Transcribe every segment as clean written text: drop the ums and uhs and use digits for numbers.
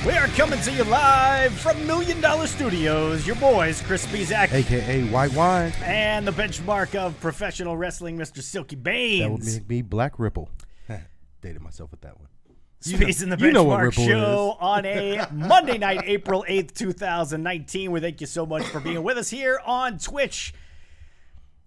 We are coming to you live from $1 Million Studios. Your boys, Chris Speez, a.k.a. White Wine, and the benchmark of professional wrestling, Mr. Silky Baines. That would make me Black Ripple. Dated myself with that one. Speez in the Benchmark Show on a Monday night, April 8th, 2019. We thank you so much for being with us here on Twitch.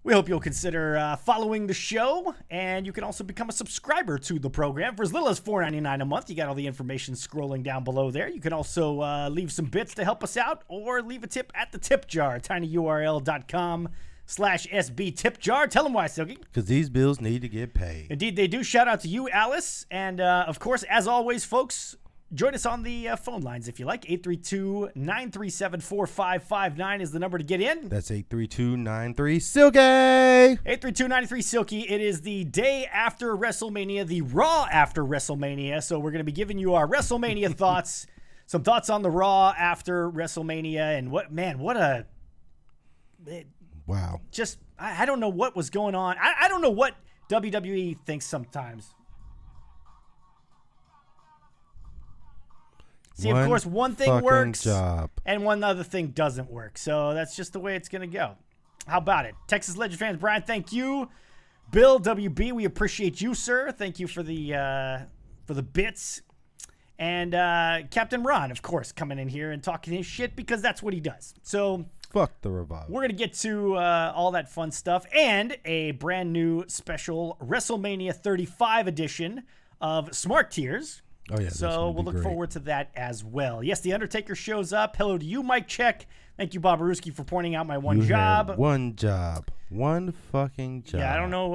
We hope you'll consider following the show, and you can also become a subscriber to the program for as little as $4.99 a month. You got all the information scrolling down below there. You can also leave some bits to help us out, or leave a tip at the tip jar, tinyurl.com/SB tip jar. Tell them why, Silky. Because these bills need to get paid. Indeed, they do. Shout out to you, Alice. And, of course, as always, folks, join us on the phone lines if you like. 832-937-4559 is the number to get in. That's 832-93-SILKY. 832-93-SILKY. It is the day after WrestleMania, the Raw after WrestleMania. So we're going to be giving you our WrestleMania thoughts, some thoughts on the Raw after WrestleMania. And wow. Just, I don't know what was going on. I don't know what WWE thinks sometimes. See, of course, one thing works and one other thing doesn't work. So that's just the way it's going to go. How about it? Texas Legend fans, Brian, thank you. Bill WB, we appreciate you, sir. Thank you for the bits. And Captain Ron, of course, coming in here and talking his shit because that's what he does. So fuck the Revival. We're going to get to all that fun stuff and a brand new special WrestleMania 35 edition of Smart Tears. Oh, yeah. So we'll look forward to that as well. Yes, The Undertaker shows up. Hello to you, Mike Check. Thank you, Bob Aruski, for pointing out my one job. One job. One fucking job. Yeah, I don't know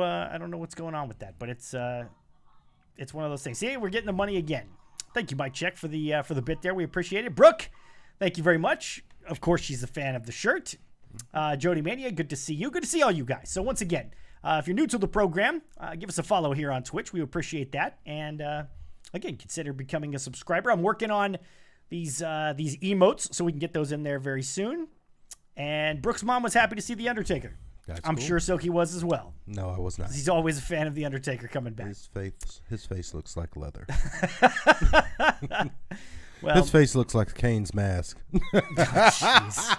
what's going on with that, but it's one of those things. See, we're getting the money again. Thank you, Mike Check, for the bit there. We appreciate it. Brooke, thank you very much. Of course, she's a fan of the shirt. Jody Mania, good to see you. Good to see all you guys. So once again, if you're new to the program, give us a follow here on Twitch. We appreciate that. And again, consider becoming a subscriber. I'm working on these emotes so we can get those in there very soon. And Brooke's mom was happy to see The Undertaker. I'm cool. Sure Silky was as well. No, I was not. He's always a fan of The Undertaker coming back. His face looks like leather. Well, his face looks like Kane's mask. Jeez.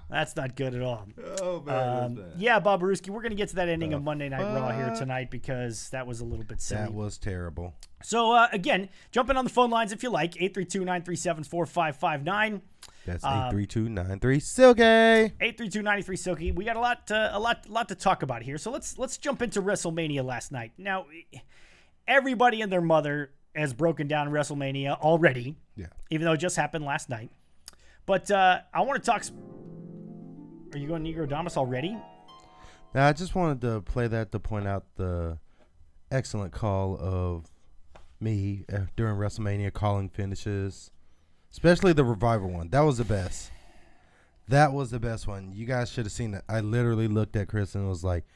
That's not good at all. Oh, man. Yeah, Bob Aruski, we're going to get to that ending of Monday Night Raw here tonight because that was a little bit silly. That was terrible. So, again, jump in on the phone lines if you like. 832-937-4559. That's 832-93-SILKY. 832-93-SILKY. We got a lot to talk about here. So let's jump into WrestleMania last night. Now, everybody and their mother has broken down WrestleMania already. Yeah. Even though it just happened last night. But I want to talk. Are you going Negrodamus already? Now, I just wanted to play that to point out the excellent call of me during WrestleMania calling finishes, especially the Revival one. That was the best. That was the best one. You guys should have seen it. I literally looked at Chris and was like,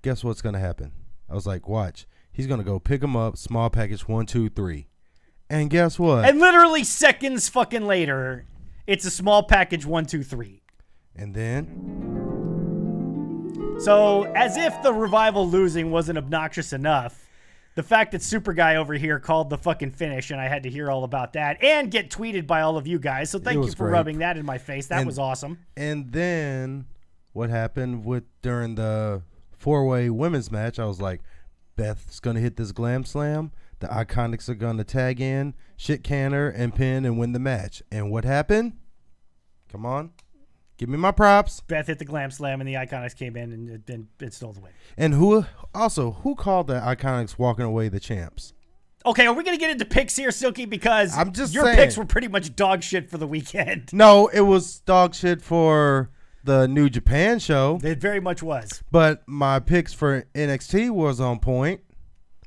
guess what's going to happen? I was like, watch. He's going to go pick him up, small package 1, 2, 3. And guess what? And literally seconds fucking later, it's a small package 1, 2, 3. And then? So, as if the Revival losing wasn't obnoxious enough, the fact that Super Guy over here called the fucking finish, and I had to hear all about that, and get tweeted by all of you guys, so thank you for rubbing that in my face. That was awesome. And then, what happened during the 4-way women's match, I was like, Beth's going to hit this glam slam. The Iconics are going to tag in, shit canner, and pin, and win the match. And what happened? Come on. Give me my props. Beth hit the glam slam, and the Iconics came in, and it stole the win. And who called the Iconics walking away the champs? Okay, are we going to get into picks here, Silky? Because I'm just your saying. Picks were pretty much dog shit for the weekend. No, it was dog shit for the New Japan show. It very much was. But my picks for NXT was on point.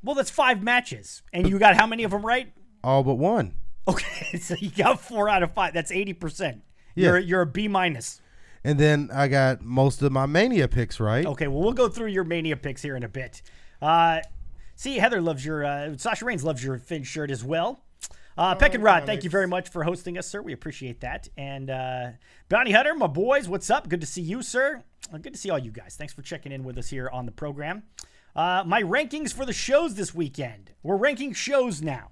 Well, that's 5 matches. And you got how many of them right? All but one. Okay, so you got 4 out of 5. That's 80%. Yeah. You're a B-. And then I got most of my Mania picks right. Okay, well, we'll go through your Mania picks here in a bit. See, Heather loves your, Sasha Reigns loves your Finn shirt as well. Peck and Rod, thank you very much for hosting us, sir. We appreciate that. And Bounty Hunter, my boys, what's up? Good to see you, sir. Good to see all you guys. Thanks for checking in with us here on the program. My rankings for the shows this weekend. We're ranking shows now.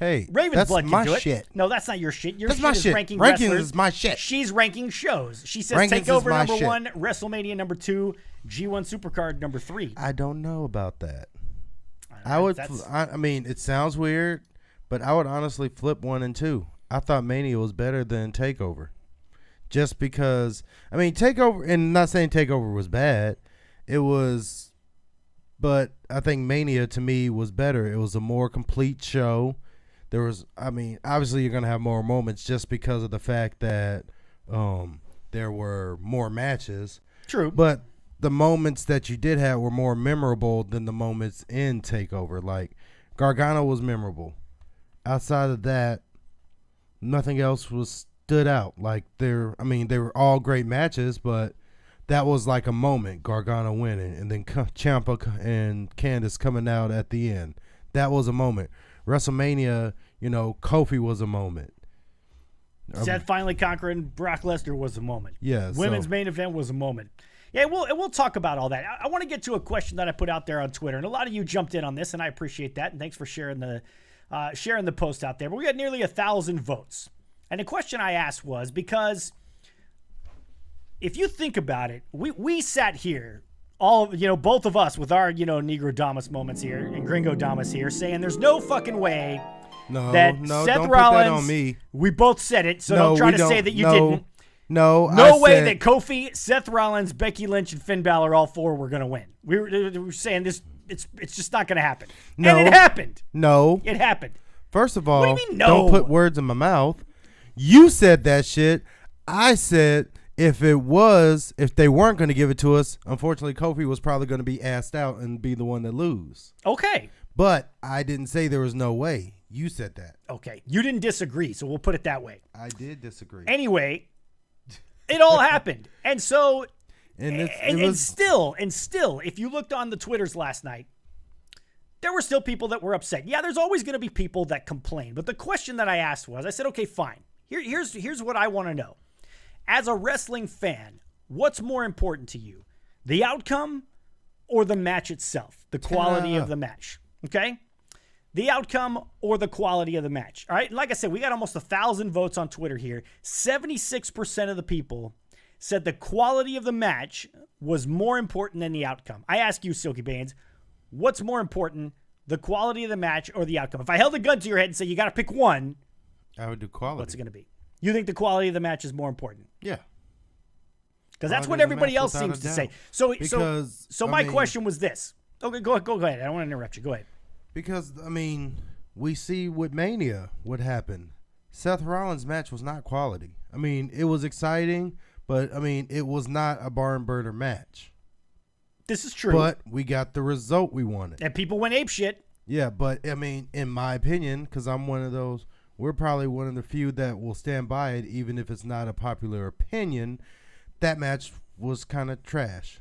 Hey, Raven's that's Blood my can do it. shit. No, that's not your shit. Your That's shit my is shit. ranking Rankings wrestlers. is my shit. She's ranking shows. She says Rankings is TakeOver my number shit. 1, WrestleMania number 2, G1 Supercard number 3. I don't know about that. That's- I mean, it sounds weird, but I would honestly flip 1 and 2. I thought Mania was better than TakeOver. Just because, I mean, TakeOver, and not saying TakeOver was bad, it was, but I think Mania to me was better. It was a more complete show. There was, I mean, obviously you're going to have more moments just because of the fact that there were more matches. True. But the moments that you did have were more memorable than the moments in TakeOver. Like, Gargano was memorable. Outside of that, nothing else stood out. Like, they were all great matches, but that was like a moment, Gargano winning, and then Ciampa and Candice coming out at the end. That was a moment. WrestleMania, Kofi was a moment. Seth finally conquering Brock Lesnar was a moment. Yeah. Women's main event was a moment. Yeah, we'll talk about all that. I want to get to a question that I put out there on Twitter, and a lot of you jumped in on this, and I appreciate that. And thanks for sharing the post out there. But we got nearly 1,000 votes, and the question I asked was because if you think about it, we sat here, both of us with our Negro Damas moments here and Gringo Damas here, saying there's no fucking way that Seth don't Rollins. put that on me. We both said it, so don't try to say that you didn't. No way that Kofi, Seth Rollins, Becky Lynch, and Finn Balor, all 4 were going to win. We were saying this. It's just not going to happen. No. And it happened. No. It happened. First of all, What do you mean, no? don't put words in my mouth. You said that shit. I said if they weren't going to give it to us, unfortunately, Kofi was probably going to be asked out and be the one to lose. Okay. But I didn't say there was no way. You said that. Okay. You didn't disagree, so we'll put it that way. I did disagree. Anyway, it all happened. And so, and still, if you looked on the Twitters last night, there were still people that were upset. Yeah, there's always going to be people that complain. But the question that I asked was, I said, okay, fine. Here's what I want to know. As a wrestling fan, what's more important to you? The outcome or the match itself? The quality of the match. Okay? The outcome or the quality of the match. All right? Like I said, we got almost 1,000 votes on Twitter here. 76% of the people said the quality of the match was more important than the outcome. I ask you, Silky Baines, what's more important, the quality of the match or the outcome? If I held a gun to your head and said you got to pick one, I would do quality. what's it going to be? You think the quality of the match is more important? Yeah. Because that's what everybody else seems to say. So my question was this. Okay, go ahead. I don't want to interrupt you. Go ahead. Because, we see with Mania what happened. Seth Rollins' match was not quality. It was exciting, but, it was not a barn burner match. This is true. But we got the result we wanted. And people went apeshit. Yeah, but, in my opinion, because I'm one of those, we're probably one of the few that will stand by it, even if it's not a popular opinion. That match was kind of trash.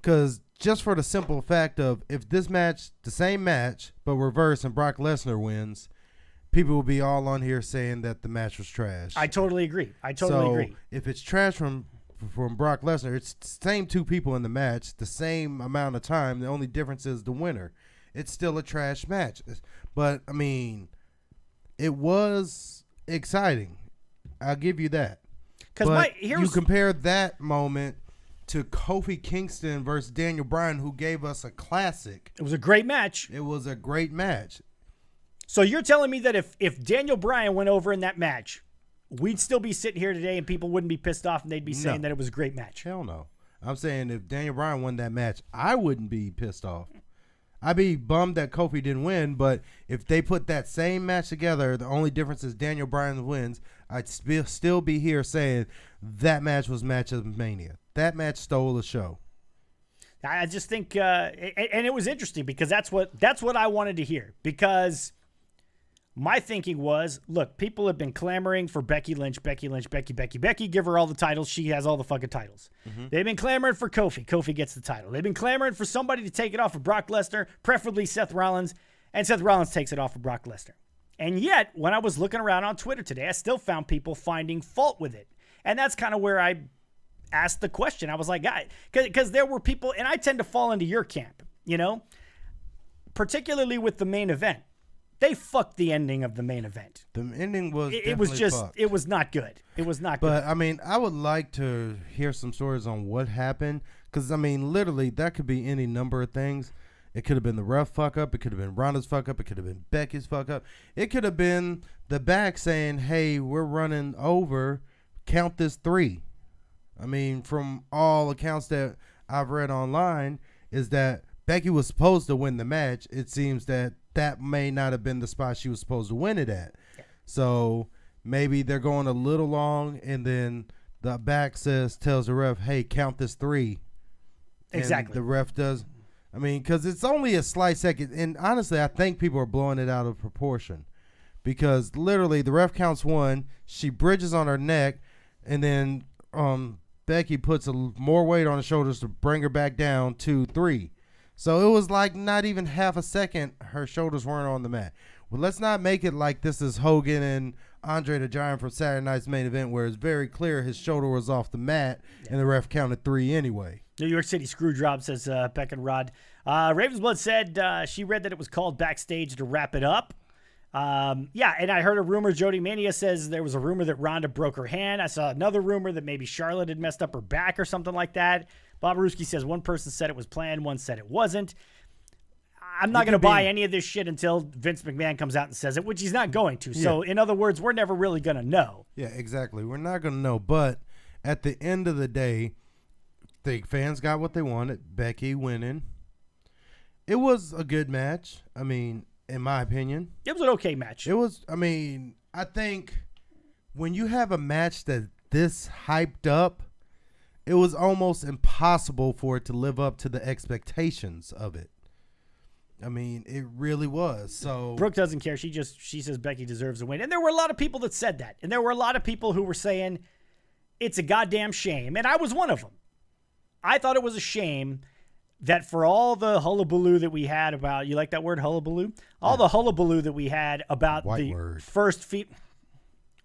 Because just for the simple fact of if this match, the same match, but reverse and Brock Lesnar wins, people will be all on here saying that the match was trash. I totally agree. agree. If it's trash from Brock Lesnar, it's the same 2 people in the match, the same amount of time. The only difference is the winner. It's still a trash match. But, it was exciting. I'll give you that. But you compare that moment to Kofi Kingston versus Daniel Bryan, who gave us a classic. It was a great match. It was a great match. So you're telling me that if Daniel Bryan went over in that match, we'd still be sitting here today and people wouldn't be pissed off and they'd be saying that it was a great match? Hell no. I'm saying if Daniel Bryan won that match, I wouldn't be pissed off. I'd be bummed that Kofi didn't win, but if they put that same match together, the only difference is Daniel Bryan wins, I'd still be here saying that match was match of Mania. That match stole the show. I just think, and it was interesting because that's what I wanted to hear. Because my thinking was, look, people have been clamoring for Becky Lynch, Becky, give her all the titles. She has all the fucking titles. Mm-hmm. They've been clamoring for Kofi gets the title. They've been clamoring for somebody to take it off of Brock Lesnar, preferably Seth Rollins, and Seth Rollins takes it off of Brock Lesnar. And yet, when I was looking around on Twitter today, I still found people finding fault with it. And that's kind of where I asked the question. I was like, because there were people, and I tend to fall into your camp, particularly with the main event. they fucked the ending of the main event. The ending was It was just fucked. it was not good. It was not good. But I mean, I would like to hear some stories on what happened, because I mean, literally, that could be any number of things. It could have been the ref fuck up. It could have been Ronda's fuck up. It could have been Becky's fuck up. It could have been the back saying, "Hey, we're running over. Count this 3." I mean, from all accounts that I've read online, is that Becky was supposed to win the match. It seems that may not have been the spot she was supposed to win it at. Yeah. So maybe they're going a little long, and then the back tells the ref, "Hey, count this 3." Exactly. And the ref does. I mean, because it's only a slight second. And honestly, I think people are blowing it out of proportion. Because literally, the ref counts 1. She bridges on her neck. And then Becky puts more weight on her shoulders to bring her back down 2, 3. So it was like not even half a second her shoulders weren't on the mat. Well, let's not make it like this is Hogan and Andre the Giant from Saturday Night's Main Event, where it's very clear his shoulder was off the mat and the ref counted 3 anyway. New York City Screwjob, says Beck and Rod. Ravensblood said she read that it was called backstage to wrap it up. Yeah, and I heard a rumor. Jody Mania says there was a rumor that Ronda broke her hand. I saw another rumor that maybe Charlotte had messed up her back or something like that. Bob Ruski says one person said it was planned, one said it wasn't. I'm not going to buy any of this shit until Vince McMahon comes out and says it, which he's not going to. Yeah. So, in other words, we're never really going to know. Yeah, exactly. We're not going to know. But at the end of the day, the fans got what they wanted. Becky winning. It was a good match. I mean, in my opinion. It was an okay match. It was, I mean, I think when you have a match that this hyped up, it was almost impossible for it to live up to the expectations of it. I mean, it really was. So Brooke doesn't care. She says Becky deserves a win. And there were a lot of people that said that. And there were a lot of people who were saying it's a goddamn shame. And I was one of them. I thought it was a shame that for all the hullabaloo that we had about, you like that word, hullabaloo? All the hullabaloo that we had about first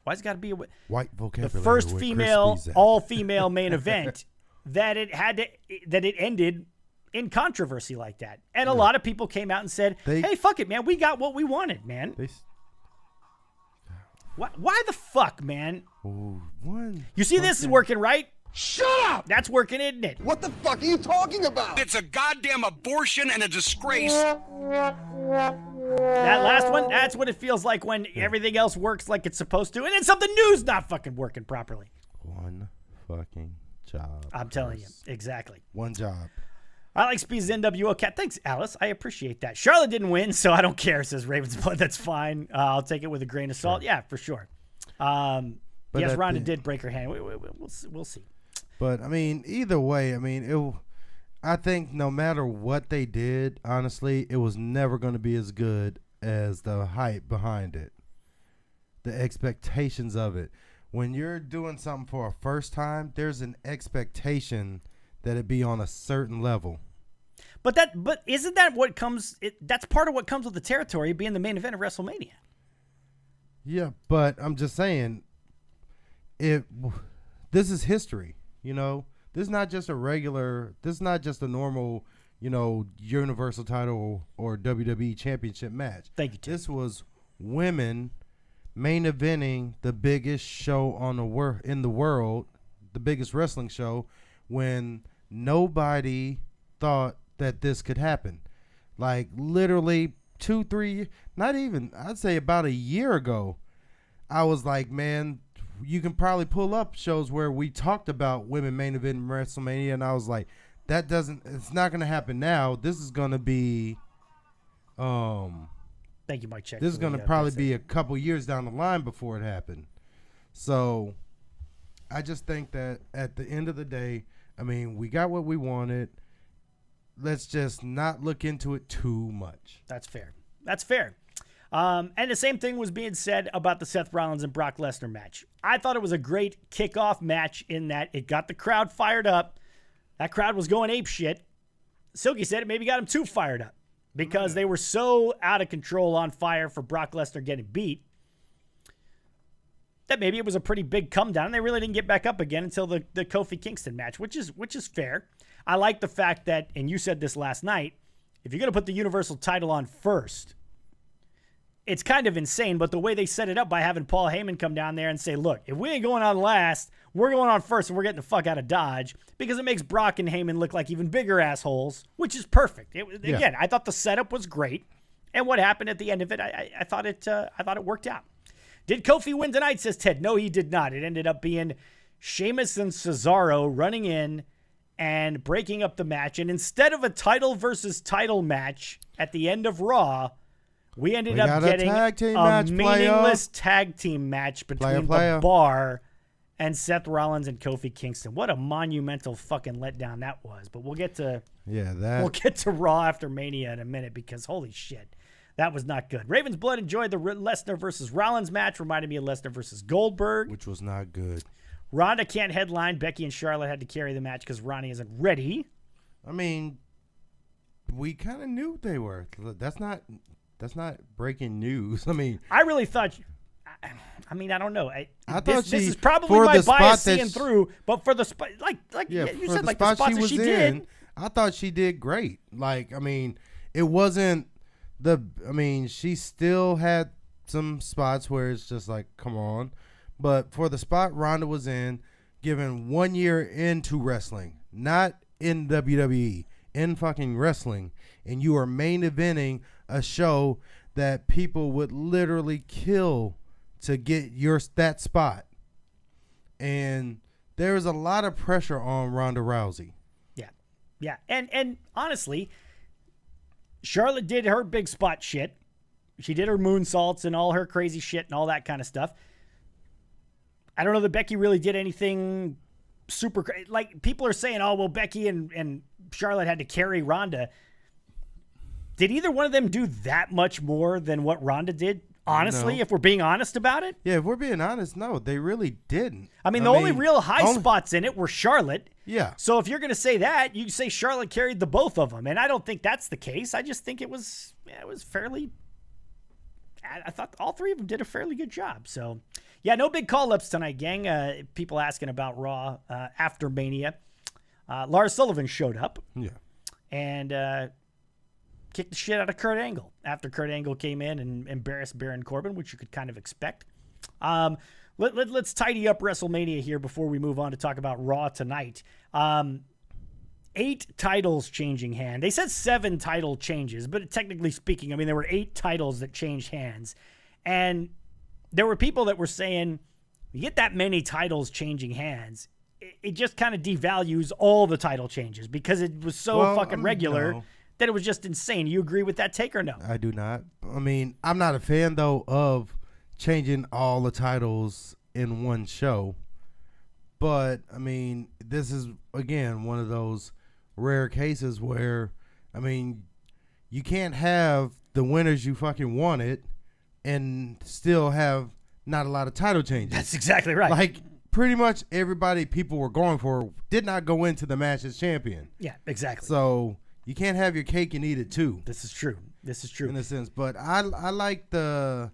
why's it got to be white vocabulary? The first female, all-female main event, that it ended in controversy like that. And a lot of people came out and said, hey, fuck it, man. We got what we wanted, man. Why the fuck, man? You see this is working, right? Shut up! That's working, isn't it? What the fuck are you talking about? It's a goddamn abortion and a disgrace. That last one, that's what it feels like when everything else works like it's supposed to, and then something new's not fucking working properly. One fucking job. I'm telling you. Exactly. One job. I like Speed's NWO Cat. Thanks, Alice. I appreciate that. Charlotte didn't win, so I don't care, says Ravensblood. That's fine. I'll take it with a grain of salt. Sure. Yeah, for sure. Yes, Ronda did break her hand. We'll see. But, I mean, either way, I mean, I think no matter what they did, honestly, it was never going to be as good as the hype behind it. The expectations of it. When you're doing something for a first time, there's an expectation that it be on a certain level. But isn't that what comes? That's part of what comes with the territory being the main event of WrestleMania. Yeah, but I'm just saying, this is history. You know, this is not just a normal, Universal title or WWE Championship match. Thank you, Tim. This was women main eventing the biggest show in the world, the biggest wrestling show, when nobody thought that this could happen. Like literally 2-3, not even, I'd say about a year ago, I was like, man, you can probably pull up shows where we talked about women main event in WrestleMania, and I was like, it's not going to happen now. This is going to be, thank you, Mike Check. This is going to probably be a couple years down the line before it happened. So I just think that at the end of the day, I mean, we got what we wanted. Let's just not look into it too much. That's fair. And the same thing was being said about the Seth Rollins and Brock Lesnar match. I thought it was a great kickoff match in that it got the crowd fired up. That crowd was going ape shit. Silky said it maybe got them too fired up because they were so out of control, on fire for Brock Lesnar getting beat, that maybe it was a pretty big come down. And they really didn't get back up again until the Kofi Kingston match, which is fair. I like the fact that, and you said this last night, if you're going to put the Universal title on first, it's kind of insane, but the way they set it up by having Paul Heyman come down there and say, look, if we ain't going on last, we're going on first and we're getting the fuck out of Dodge, because it makes Brock and Heyman look like even bigger assholes, which is perfect. Again, I thought the setup was great, and what happened at the end of it, I thought it worked out. Did Kofi win tonight, says Ted? No, he did not. It ended up being Sheamus and Cesaro running in and breaking up the match, and instead of a title versus title match at the end of Raw, we ended up getting a meaningless tag team match between the Bar and Seth Rollins and Kofi Kingston. What a monumental fucking letdown that was. But we'll get to Raw after Mania in a minute, because holy shit, that was not good. Raven's Blood enjoyed the Lesnar versus Rollins match. Reminded me of Lesnar versus Goldberg, which was not good. Ronda can't headline. Becky and Charlotte had to carry the match because Ronnie isn't ready. I mean, we kind of knew they were. That's not breaking news. I mean, I really thought. I mean, I don't know. I thought this is probably my bias seeing through, but for the spot, you said, the spots that she did, I thought she did great. Like, I mean, it wasn't I mean, she still had some spots where it's just like, come on. But for the spot Ronda was in, given 1 year into wrestling, not in WWE, in fucking wrestling, and you are main eventing a show that people would literally kill to get that spot. And there is a lot of pressure on Ronda Rousey. Yeah. And honestly, Charlotte did her big spot shit. She did her moonsaults and all her crazy shit and all that kind of stuff. I don't know that Becky really did anything super crazy. Like, people are saying, oh, well, Becky and Charlotte had to carry Ronda. Did either one of them do that much more than what Ronda did? Honestly, if we're being honest about it? Yeah, if we're being honest, no, they really didn't. I mean, the only real high spots in it were Charlotte. Yeah. So if you're going to say that, you say Charlotte carried the both of them. And I don't think that's the case. I just think it was fairly... I thought all three of them did a fairly good job. So, yeah, no big call-ups tonight, gang. People asking about Raw after Mania. Lars Sullivan showed up. Yeah. And... kicked the shit out of Kurt Angle after Kurt Angle came in and embarrassed Baron Corbin, which you could kind of expect. Let's tidy up WrestleMania here before we move on to talk about Raw tonight. 8 titles changing hand. They said 7 title changes, but technically speaking, I mean, there were 8 titles that changed hands. And there were people that were saying, you get that many titles changing hands, it just kind of devalues all the title changes because it was so fucking regular. No. That it was just insane. You agree with that take or no? I do not. I mean, I'm not a fan, though, of changing all the titles in one show. But, I mean, this is, again, one of those rare cases where, I mean, you can't have the winners you fucking wanted and still have not a lot of title changes. That's exactly right. Like, pretty much everybody people were going for did not go into the match as champion. Yeah, exactly. So... you can't have your cake and eat it too. This is true. In a sense. But I like I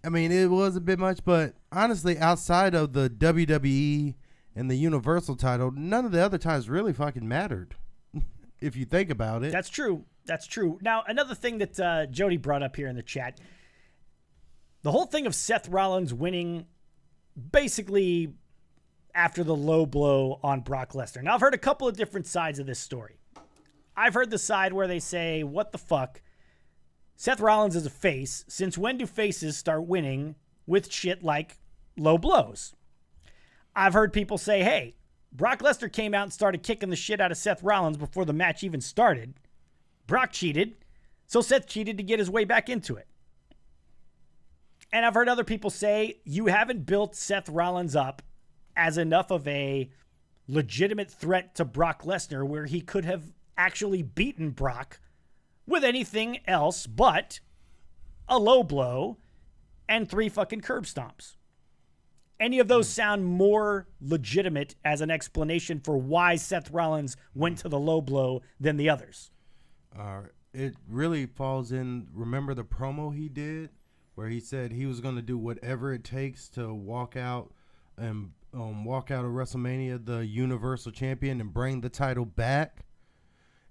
mean, it was a bit much, but honestly, outside of the WWE and the Universal title, none of the other titles really fucking mattered, if you think about it. That's true. Now, another thing that Jody brought up here in the chat, the whole thing of Seth Rollins winning basically after the low blow on Brock Lesnar. Now, I've heard a couple of different sides of this story. I've heard the side where they say, what the fuck? Seth Rollins is a face. Since when do faces start winning with shit like low blows? I've heard people say, hey, Brock Lesnar came out and started kicking the shit out of Seth Rollins before the match even started. Brock cheated, so Seth cheated to get his way back into it. And I've heard other people say, you haven't built Seth Rollins up as enough of a legitimate threat to Brock Lesnar where he could have actually beaten Brock with anything else but a low blow and 3 fucking curb stomps. Any of those sound more legitimate as an explanation for why Seth Rollins went to the low blow than the others? It really falls in, remember the promo he did where he said he was going to do whatever it takes to walk out of WrestleMania the Universal Champion and bring the title back?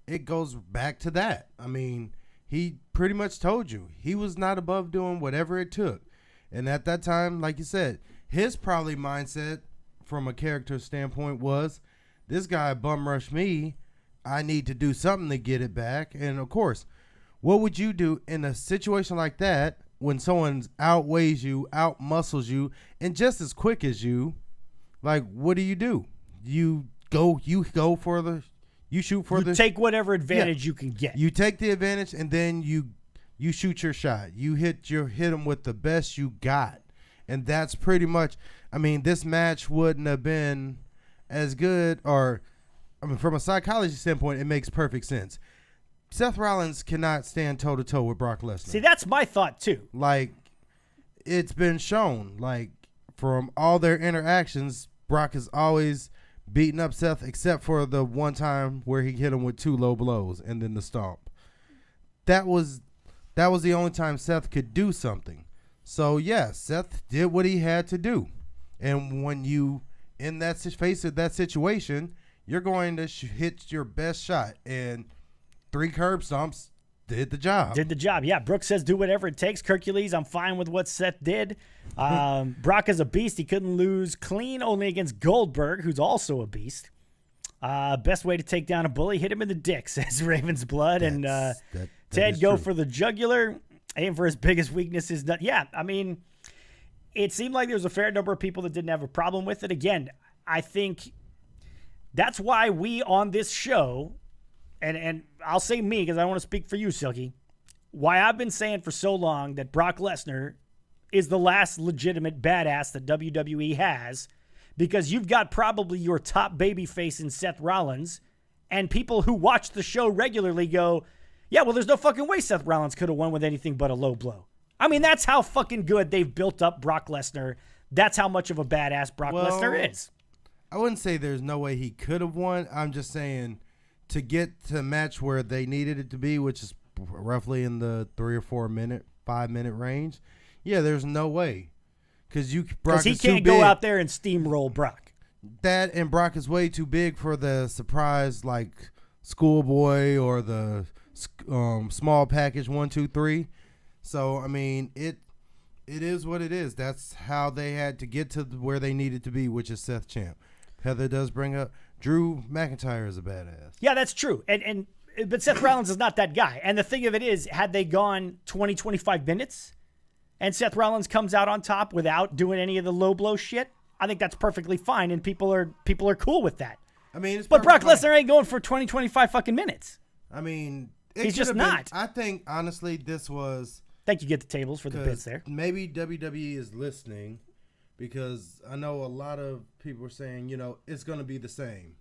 It goes back to that. I mean, he pretty much told you he was not above doing whatever it took. And at that time, like you said, his probably mindset from a character standpoint was, this guy bum rushed me. I need to do something to get it back. And of course, what would you do in a situation like that when someone outweighs you, outmuscles you, and just as quick as you? Like, what do? You shoot for You take whatever advantage you can get. You take the advantage, and then you shoot your shot. You hit them with the best you got. And that's pretty much, I mean, this match wouldn't have been as good, or, I mean, from a psychology standpoint, it makes perfect sense. Seth Rollins cannot stand toe-to-toe with Brock Lesnar. See, that's my thought, too. Like, it's been shown, like, from all their interactions, Brock has always beaten up Seth, except for the one time where he hit him with 2 low blows and then the stomp. That was the only time Seth could do something. So, yeah, Seth did what he had to do. And when you in that face of that situation, you're going to hit your best shot. And 3 curb stomps did the job. Yeah, Brooks says do whatever it takes. Hercules, I'm fine with what Seth did. Brock is a beast. He couldn't lose clean, only against Goldberg, who's also a beast. Best way to take down a bully, hit him in the dick, says Raven's Blood. Ted, go for the jugular. Aim for his biggest weaknesses. Yeah, I mean, it seemed like there was a fair number of people that didn't have a problem with it. Again, I think that's why we on this show, and I'll say me because I don't want to speak for you, Silky, why I've been saying for so long that Brock Lesnar is the last legitimate badass that WWE has, because you've got probably your top babyface in Seth Rollins, and people who watch the show regularly go, yeah, well, there's no fucking way Seth Rollins could have won with anything but a low blow. I mean, that's how fucking good they've built up Brock Lesnar. That's how much of a badass Brock Lesnar is. I wouldn't say there's no way he could have won. I'm just saying, to get to a match where they needed it to be, which is roughly in the 3 or 4 minute, 5 minute range, yeah, there's no way. Because he can't go out there and steamroll Brock. That, and Brock is way too big for the surprise, like Schoolboy or the small package 1, 2, 3. So I mean, it is what it is. That's how they had to get to where they needed to be, which is Seth champ. Heather does bring up Drew McIntyre is a badass. Yeah, that's true. But Seth Rollins is not that guy. And the thing of it is, had they gone 20, 25 minutes and Seth Rollins comes out on top without doing any of the low blow shit, I think that's perfectly fine, and people are cool with that. I mean, but Brock Lesnar ain't going for 20, 25 fucking minutes. I mean, he's just not. I think honestly, this was. Thank you, Get the Tables, for the bits there. Maybe WWE is listening, because I know a lot of people are saying, it's going to be the same.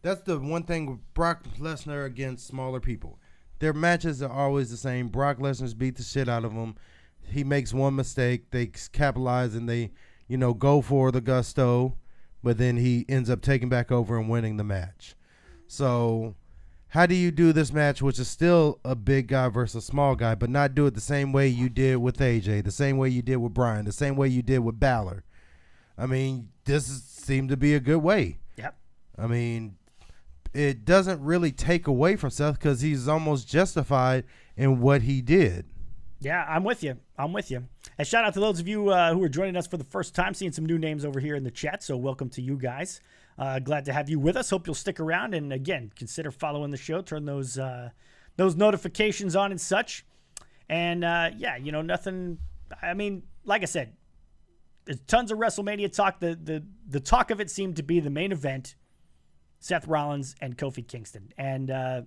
That's the one thing with Brock Lesnar against smaller people. Their matches are always the same. Brock Lesnar's beat the shit out of them. He makes one mistake. They capitalize and they, go for the gusto, but then he ends up taking back over and winning the match. So how do you do this match, which is still a big guy versus a small guy, but not do it the same way you did with AJ, the same way you did with Bryan, the same way you did with Balor? I mean, seemed to be a good way. Yep. I mean, it doesn't really take away from Seth, because he's almost justified in what he did. Yeah, I'm with you. And shout out to those of you who are joining us for the first time, seeing some new names over here in the chat. So welcome to you guys. Glad to have you with us. Hope you'll stick around. And again, consider following the show. Turn those notifications on and such. And nothing. I mean, like I said, there's tons of WrestleMania talk. The talk of it seemed to be the main event, Seth Rollins and Kofi Kingston. And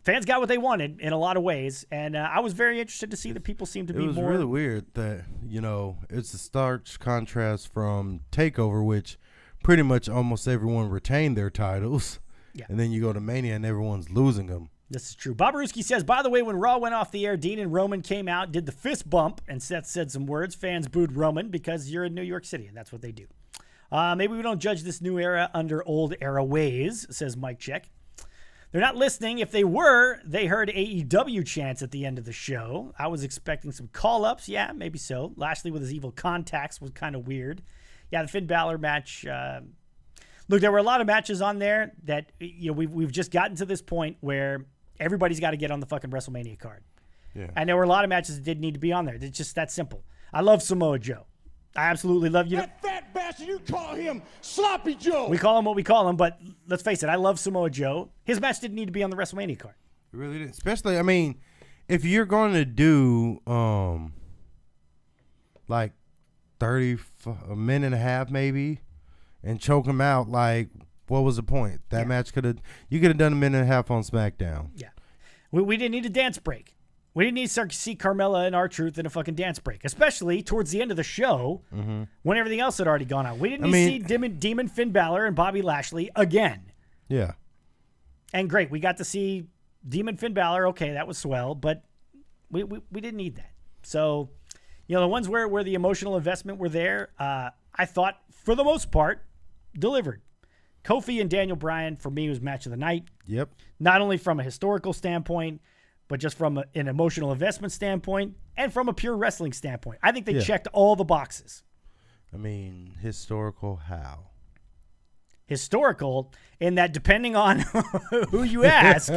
fans got what they wanted in a lot of ways, and I was very interested to see that people seem to be more. It was really weird that, it's a stark contrast from TakeOver, which pretty much almost everyone retained their titles. Yeah. And then you go to Mania and everyone's losing them. This is true. Bobarooski says, by the way, when Raw went off the air, Dean and Roman came out, did the fist bump, and Seth said some words. Fans booed Roman because you're in New York City, and that's what they do. Maybe we don't judge this new era under old era ways, says Mike Check. They're not listening. If they were, they heard AEW chants at the end of the show. I was expecting some call-ups. Yeah, maybe so. Lashley with his evil contacts was kind of weird. Yeah, the Finn Balor match. Look, there were a lot of matches on there that we've just gotten to this point where everybody's got to get on the fucking WrestleMania card. Yeah. And there were a lot of matches that didn't need to be on there. It's just that simple. I love Samoa Joe. I absolutely love you. That fat bastard, you call him Sloppy Joe. We call him what we call him, but let's face it, I love Samoa Joe. His match didn't need to be on the WrestleMania card. It really did. Especially, I mean, if you're going to do like a minute and a half maybe and choke him out, like, what was the point? That match you could have done a minute and a half on SmackDown. Yeah. We didn't need a dance break. We didn't need to see Carmella and R-Truth in a fucking dance break, especially towards the end of the show when everything else had already gone on. We didn't need to see Demon Finn Balor and Bobby Lashley again. Yeah. And great, we got to see Demon Finn Balor. Okay, that was swell, but we didn't need that. So, the ones where the emotional investment were there, I thought, for the most part, delivered. Kofi and Daniel Bryan, for me, was match of the night. Yep. Not only from a historical standpoint, but just from an emotional investment standpoint and from a pure wrestling standpoint. I think they checked all the boxes. I mean, historical how? Historical in that, depending on who you ask,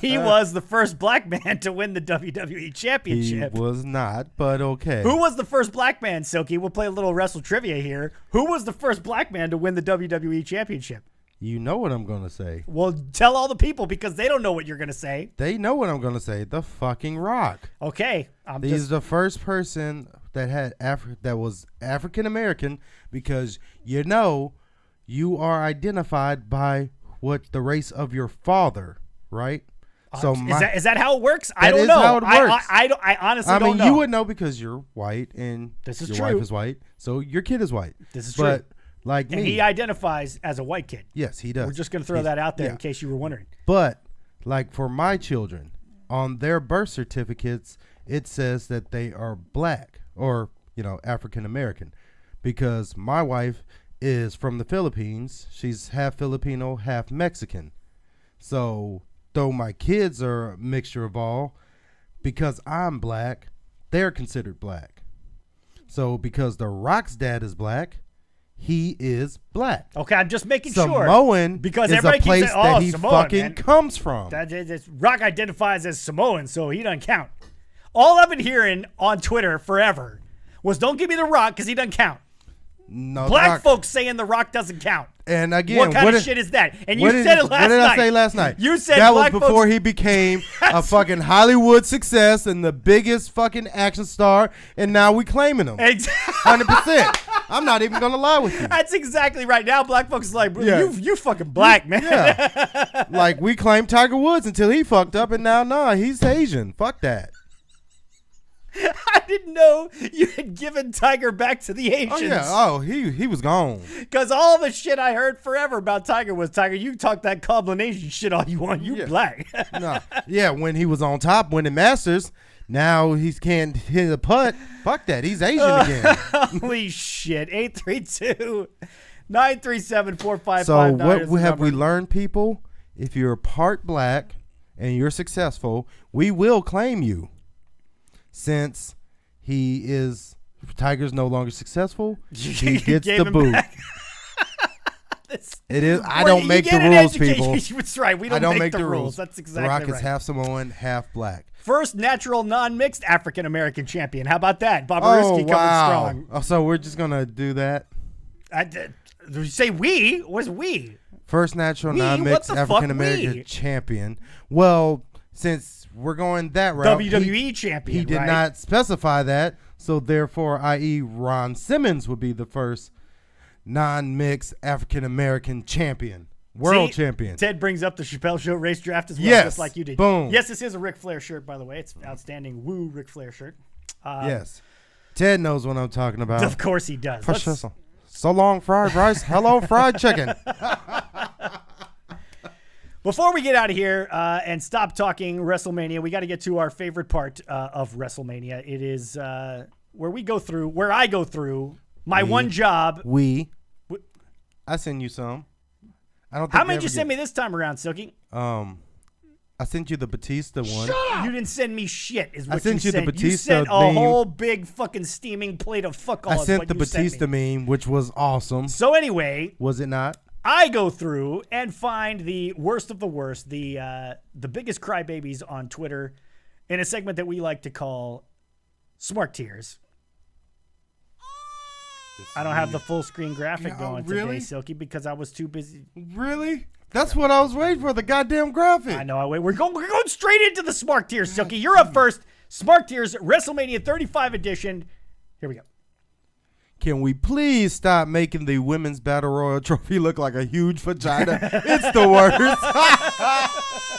he was the first black man to win the WWE Championship. He was not, but okay. Who was the first black man, Silky? We'll play a little wrestle trivia here. Who was the first black man to win the WWE Championship? You know what I'm going to say. Well, tell all the people because they don't know what you're going to say. They know what I'm going to say. The fucking Rock. Okay. He's the first person that had that was African American because you are identified by what the race of your father, right? So is that how it works? I don't know. How it works. I honestly don't know. You would know because you're white and this is your true. wife is white, so your kid is white. This is true. But like and me, he identifies as a white kid. Yes, he does. We're just going to throw that out there in case you were wondering. But like for my children, on their birth certificates, it says that they are black or African American, because my wife is from the Philippines. She's half Filipino, half Mexican. So though my kids are a mixture of all, because I'm black, they're considered black. So because The Rock's dad is black, he is black. Okay, I'm just making sure. Samoan because is everybody a place keeps saying, that he Samoan, fucking man. comes from. Rock identifies as Samoan, so he doesn't count. All I've been hearing on Twitter forever was, don't give me The Rock because he doesn't count. No, Black folks saying The Rock doesn't count. And again, what kind of shit is that? And you said it last night. What did I say last night? You said that black was before folks, he became a fucking Hollywood success and the biggest fucking action star, and now we claiming him. 100%. I'm not even gonna lie with you. That's exactly right. Now black folks is like, you fucking black, man. Yeah. Like we claimed Tiger Woods until he fucked up, and now he's Asian. Fuck that. I didn't know you had given Tiger back to the Asians. Oh yeah. Oh, he was gone. Because all the shit I heard forever about Tiger was, Tiger, you talk that combination shit all you want. You black. No. Yeah, when he was on top winning Masters, now he can't hit a putt. Fuck that. He's Asian again. Holy shit. 832-937-4559. So what have we learned, people? If you're part black and you're successful, we will claim you. Since Tiger's no longer successful, he gets the boot. It is. I don't make the rules, people. That's right. We don't make the rules. That's exactly right. The Rock is half Samoan, half black. First natural non-mixed African American champion. How about that? Bobrisky coming strong. So we're just gonna do that. You say we? What's we? First natural non-mixed African American champion. Well, since we're going that route, WWE champion. He did not specify that, so therefore, i.e., Ron Simmons would be the first non-mixed African American champion, world champion. Ted brings up the Chappelle Show race draft as well, just like you did. Boom. Yes, this is a Ric Flair shirt, by the way. It's outstanding. Woo, Ric Flair shirt. Yes, Ted knows what I'm talking about. Of course he does. So long, fried rice. Hello, fried chicken. Before we get out of here and stop talking WrestleMania, we got to get to our favorite part of WrestleMania. It is where I go through my one job. I send you some. I don't. How many did you send me this time around, Silky? I sent you the Batista one. You didn't send me shit, is what I sent you said. the Batista You sent a meme. whole big fucking steaming plate of fuck all. I sent the Batista meme, which was awesome. So anyway, was it not? I go through and find the worst of the worst, the biggest crybabies on Twitter in a segment that we like to call SMARK TEARS. I don't have the full screen graphic going today, Silky, because I was too busy. Really? That's what I was waiting for, the goddamn graphic. I know. We're going straight into the SMARK TEARS, Silky. You're up first. SMARK TEARS, WrestleMania 35 edition. Here we go. Can we please stop making the Women's Battle Royal trophy look like a huge vagina? It's the worst.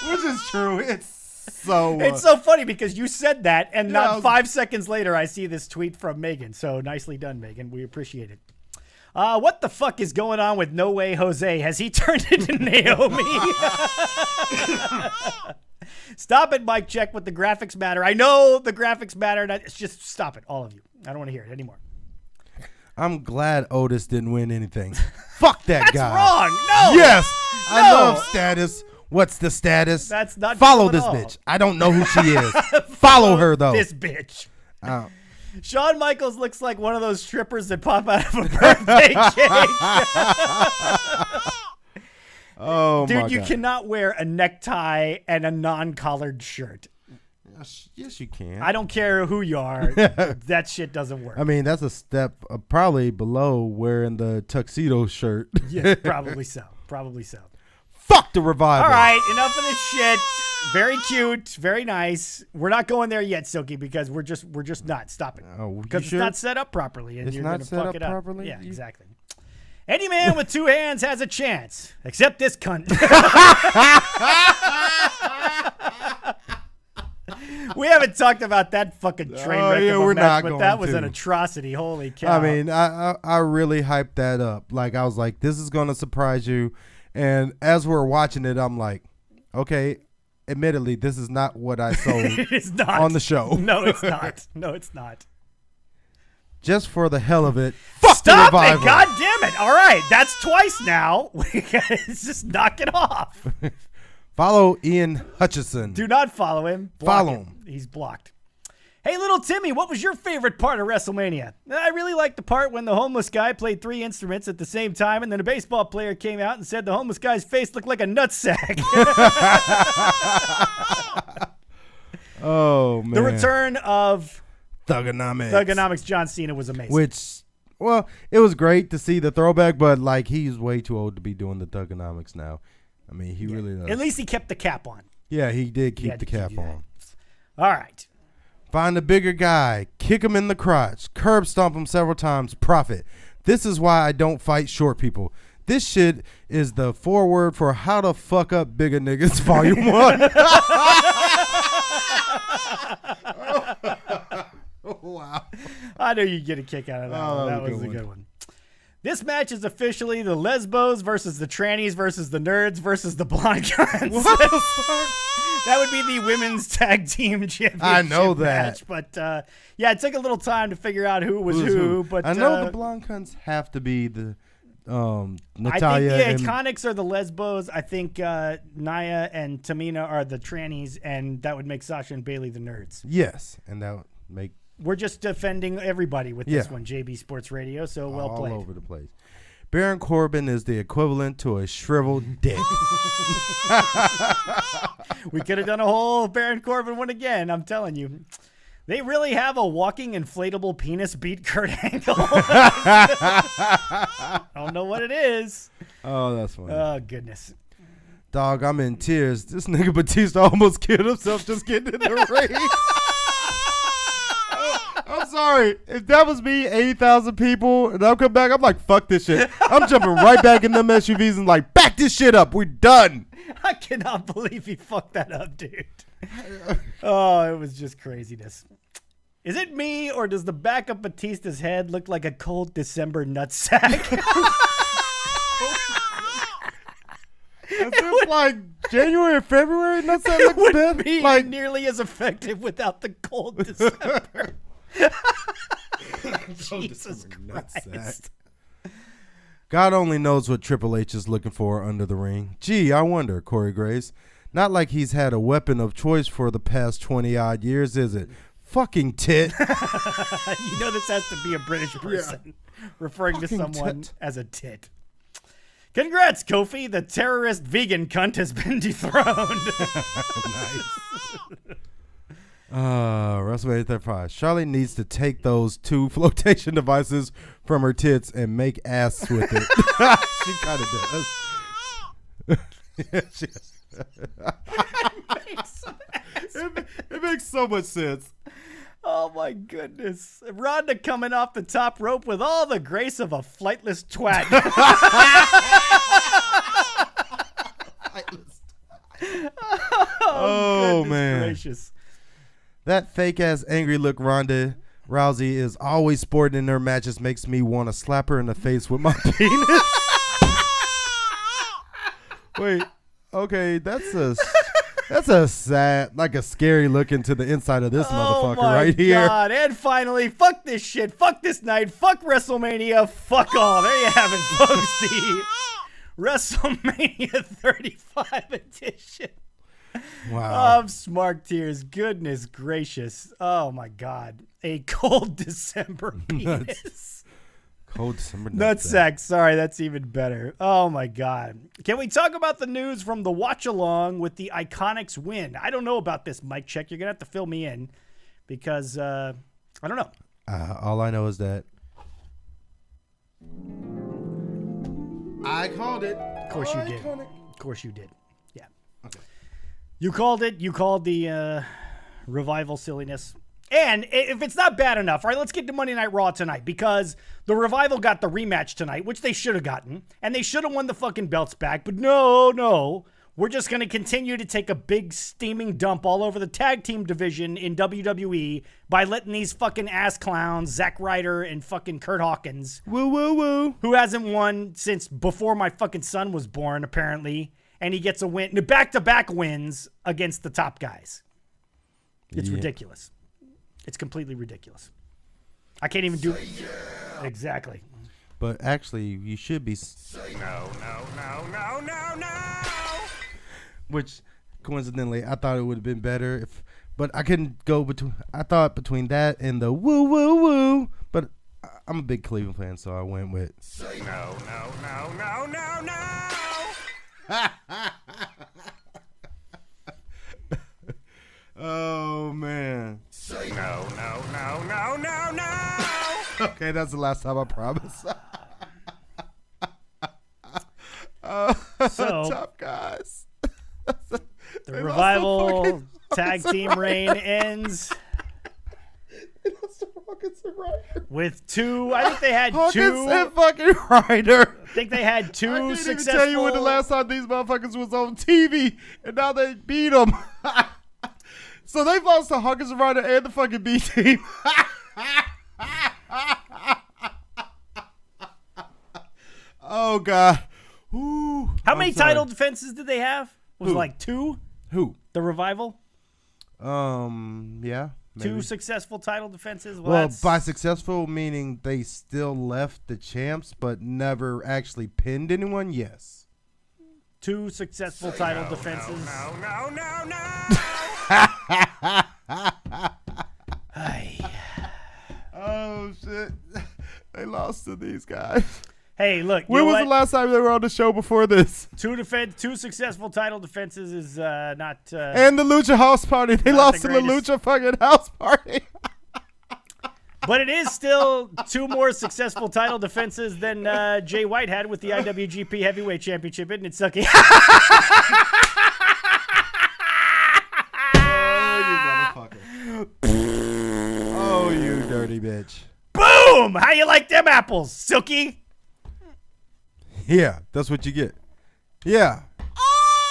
Which is true. It's so funny because you said that, and not 5 seconds later, I see this tweet from Megan. So nicely done, Megan. We appreciate it. What the fuck is going on with No Way Jose? Has he turned into Naomi? Stop it, Mike Check, with the graphics matter. I know the graphics matter. It's just stop it, all of you. I don't want to hear it anymore. I'm glad Otis didn't win anything. Fuck that That's guy. Wrong. No. Yes. No. I love status. What's the status? That's not Follow true this at all. bitch. I don't know who she is. Follow her though. This bitch. Oh. Shawn Michaels looks like one of those strippers that pop out of a birthday cake. Oh, Dude, my you God. cannot wear a necktie and a non-collared shirt. Yes, you can. I don't care who you are. That shit doesn't work. I mean, that's a step probably below wearing the tuxedo shirt. Yes, probably so. Probably so. Fuck the Revival. All right, enough of this shit. Very cute, very nice. We're not going there yet, Silky, because we're just not. Stop it. Oh, because it's sure? not set up properly, and It's you're not gonna set fuck up it up. properly? Yeah, exactly. Any man with two hands has a chance, except this cunt. We haven't talked about that fucking train wreck of a we're match, not but that going was to. an atrocity. Holy cow. I mean, I really hyped that up. Like, I was like, this is going to surprise you. And as we're watching it, I'm like, okay, admittedly, this is not what I sold it is not on the show. No, it's not. No, it's not. Just for the hell of it. Fuck Stop the Revival. it! God damn it! All right, that's twice now. Just knock it off. Follow Ian Hutchison. Do not follow him. Block Follow him. He's blocked. Hey, little Timmy, what was your favorite part of WrestleMania? I really liked the part when the homeless guy played 3 instruments at the same time, and then a baseball player came out and said the homeless guy's face looked like a nutsack. Oh, man. The return of Thugonomics. John Cena was amazing. Which, well, it was great to see the throwback, but, like, he's way too old to be doing the Thugonomics now. I mean, he really does. At least he kept the cap on. Yeah, he did keep had the to cap do that. on. All right. Find a bigger guy, kick him in the crotch, curb stomp him several times, profit. This is why I don't fight short people. This shit is the foreword for How to Fuck Up Bigger Niggas Volume 1. Wow. I knew you'd get a kick out of that one. That was a good one. This match is officially the lesbos versus the trannies versus the nerds versus the blonde guns. What the fuck? That would be the women's tag team championship I know that. match. But, yeah, it took a little time to figure out who was who. But I know the blonde cunts have to be the Natalia. I think the Iconics are the lesbos. I think Nia and Tamina are the trannies, and that would make Sasha and Bailey the nerds. Yes, and that would make... We're just defending everybody with this one, JB Sports Radio, so well played. All over the place. Baron Corbin is the equivalent to a shriveled dick. We could have done a whole Baron Corbin one again, I'm telling you. They really have a walking inflatable penis beat Kurt Angle. I don't know what it is. Oh, that's funny. Oh, goodness. Dog, I'm in tears. This nigga Batista almost killed himself just getting in the ring. I'm sorry. If that was me, 80,000 people, and I'll come back, I'm like, fuck this shit. I'm jumping right back in them SUVs and like, back this shit up. We're done. I cannot believe he fucked that up, dude. Oh, it was just craziness. Is it me, or does the back of Batista's head look like a cold December nutsack? It's like January or February, and that's It looks wouldn't bad. be Like, nearly as effective without the cold December. Jesus Christ. God only knows what Triple H is looking for under the ring. Gee, I wonder, Corey Grace. Not like he's had a weapon of choice for the past 20-odd years, is it? Fucking tit. You know this has to be a British person referring to Fucking someone tit. as a tit. Congrats, Kofi. The terrorist vegan cunt has been dethroned. WrestleMania 35. Charlotte needs to take those 2 flotation devices from her tits and make ass with it. She kind of does. It makes so much sense. Oh my goodness. Ronda coming off the top rope with all the grace of a flightless twat. Oh man. Gracious. That fake ass angry look Ronda Rousey is always sporting in her matches makes me want to slap her in the face with my penis. Wait, okay, that's a sad, like a scary look into the inside of this motherfucker right here. God. And finally, fuck this shit, fuck this night, fuck WrestleMania, fuck all. There you have it, folks. The WrestleMania 35 edition. Wow. Of SMARK TEARS. Goodness gracious. Oh my God. A cold December penis. Cold December Nutsack. Sorry, that's even better. Oh my God. Can we talk about the news from the watch along with the Iconics win? I don't know about this, Mike Check. You're going to have to fill me in because I don't know. All I know is that I called it. Of course you did. Of course you did. Yeah. Okay. You called it. You called the Revival silliness. And if it's not bad enough, all right, let's get to Monday Night Raw tonight because the Revival got the rematch tonight, which they should have gotten, and they should have won the fucking belts back. But no, we're just going to continue to take a big steaming dump all over the tag team division in WWE by letting these fucking ass clowns, Zack Ryder and fucking Kurt Hawkins, who hasn't won since before my fucking son was born, apparently, and he gets a win, back-to-back wins against the top guys. It's ridiculous. It's completely ridiculous. I can't even do it. Yeah. Exactly. But actually, you should be. No. Which, coincidentally, I thought it would have been better if. But I couldn't go between. I thought between that and the woo. But I'm a big Cleveland fan, so I went with. No. Oh man. No. Okay, that's the last time, I promise. So, top guys. The Revival tag team reign ends with 2. I think they had Hawkins 2. and fucking Ryder. I think they had 2 I can't successful. even tell you when the last time these motherfuckers was on TV, and now they beat them. So they've lost to Hawkins and Ryder and the fucking B team. Oh God. Ooh, How many title defenses did they have? Was it like 2? Who? The Revival? Yeah. Maybe. 2 successful title defenses? Well, by successful meaning they still left the champs, but never actually pinned anyone. Yes. 2 successful title defenses. No. Oh shit! They lost to these guys. Hey, look. When was the last time they were on the show before this? 2 successful title defenses is not. And the Lucha House Party. They lost to the Lucha fucking House Party. But it is still 2 more successful title defenses than Jay White had with the IWGP Heavyweight Championship, isn't it, Sucky? Oh, you dirty bitch. Boom! How you like them apples, Silky? Yeah, that's what you get. Yeah.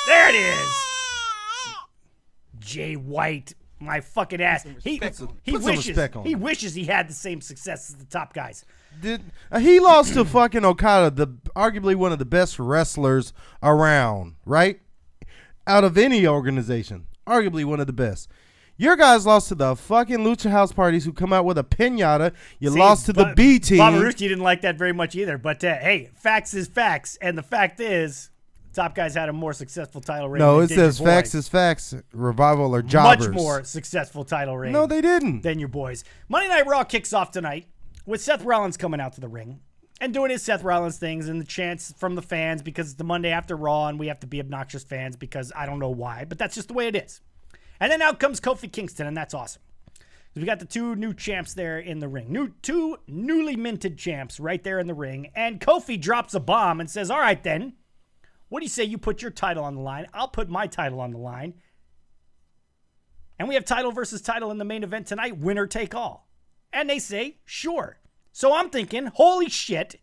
There it is. Jay White, my fucking ass. He wishes he had the same success as the top guys. He lost to fucking Okada, arguably one of the best wrestlers around, right? Out of any organization, arguably one of the best. Your guys lost to the fucking Lucha House Parties who come out with a piñata. You lost to the B team. Babaruski didn't like that very much either. But hey, facts is facts, and the fact is, top guys had a more successful title reign. No, it says facts is facts. Revival or jobbers. Much more successful title reign. No, they didn't. Than your boys. Monday Night Raw kicks off tonight with Seth Rollins coming out to the ring. and doing his Seth Rollins things and the chants from the fans because it's the Monday after Raw and we have to be obnoxious fans because I don't know why, but that's just the way it is. And then out comes Kofi Kingston, and that's awesome. We got the two new champs there in the ring. Two newly minted champs right there in the ring. And Kofi drops a bomb and says, all right then, what do you say you put your title on the line? I'll put my title on the line. And we have title versus title in the main event tonight, winner take all. And they say, sure. So I'm thinking, holy shit,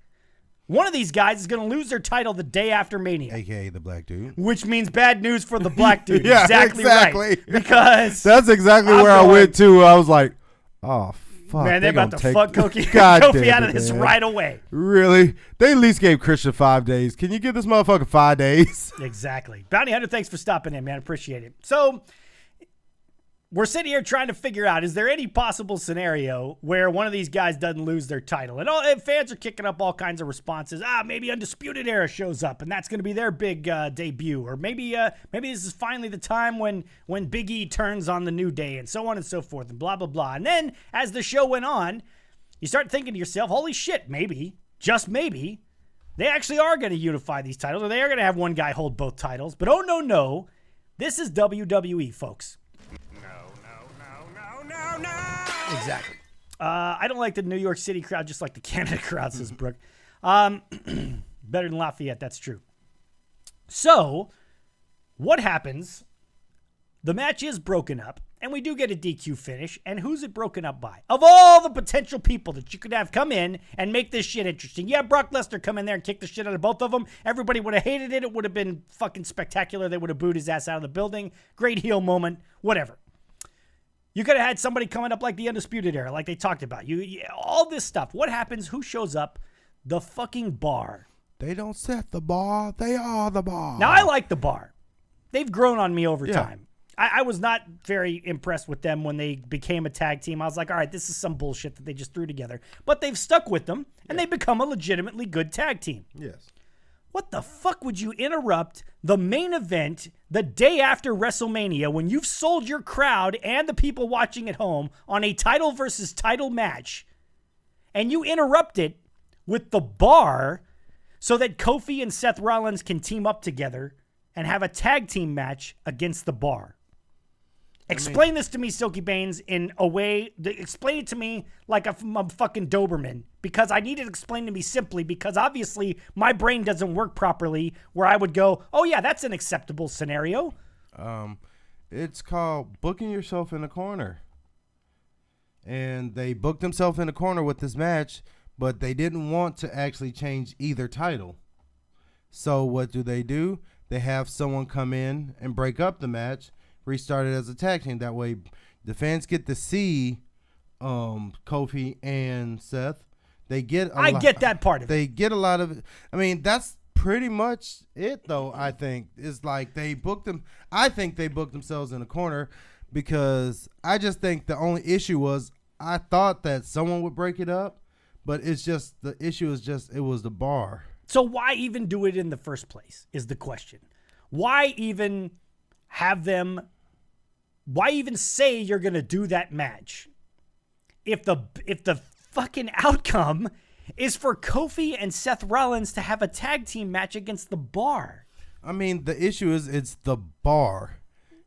one of these guys is going to lose their title the day after Mania. AKA the black dude. Which means bad news for the black dude. Yeah, exactly. Right. Because that's exactly where I went to. I was like, oh, fuck. Man, they're about to fuck Kofi out of this right away. Really? They at least gave Christian 5 days. Can you give this motherfucker 5 days? Exactly. Bounty Hunter, thanks for stopping in, man. Appreciate it. So we're sitting here trying to figure out, is there any possible scenario where one of these guys doesn't lose their title? And fans are kicking up all kinds of responses. Maybe Undisputed Era shows up, and that's going to be their big debut. Or maybe this is finally the time when Big E turns on the New Day, and so on and so forth, and blah, blah, blah. And then, as the show went on, you start thinking to yourself, holy shit, maybe, just maybe, they actually are going to unify these titles, or they are going to have one guy hold both titles. But oh, no, this is WWE, folks. No. Exactly. I don't like the New York City crowd, just like the Canada crowd, says Brooke. Better than Lafayette, that's true. So, what happens? The match is broken up, and we do get a DQ finish. And who's it broken up by? Of all the potential people that you could have come in and make this shit interesting. Yeah, Brock Lesnar come in there and kick the shit out of both of them. Everybody would have hated it. It would have been fucking spectacular. They would have booed his ass out of the building. Great heel moment. Whatever. You could have had somebody coming up like the Undisputed Era, like they talked about. All this stuff. What happens? Who shows up? The fucking Bar. They don't set the bar. They are the bar. Now, I like the Bar. They've grown on me over time. I was not very impressed with them when they became a tag team. I was like, all right, this is some bullshit that they just threw together. But they've stuck with them, and they've become a legitimately good tag team. Yes. What the fuck would you interrupt the main event the day after WrestleMania when you've sold your crowd and the people watching at home on a title versus title match, and you interrupt it with the Bar so that Kofi and Seth Rollins can team up together and have a tag team match against the Bar? Explain this to me, Silky Baines, in a way. Explain it to me like I'm a fucking Doberman, because I need it explained to me simply, because obviously my brain doesn't work properly where I would go, oh yeah, that's an acceptable scenario. It's called booking yourself in a corner. And they booked themselves in a corner with this match, but they didn't want to actually change either title. So what do? They have someone come in and break up the match, restart it as a tag team. That way the fans get to see Kofi and Seth. They get I get that part of it. They get a lot of it. I mean, that's pretty much it, though. I think it's like they booked them. I think they booked themselves in a corner, because I just think the only issue was I thought that someone would break it up, but it's just the issue is just it was the Bar. So why even do it in the first place is the question. Why even have them? Why even say you're going to do that match if the fucking outcome is for Kofi and Seth Rollins to have a tag team match against the Bar? I mean, the issue is it's the Bar.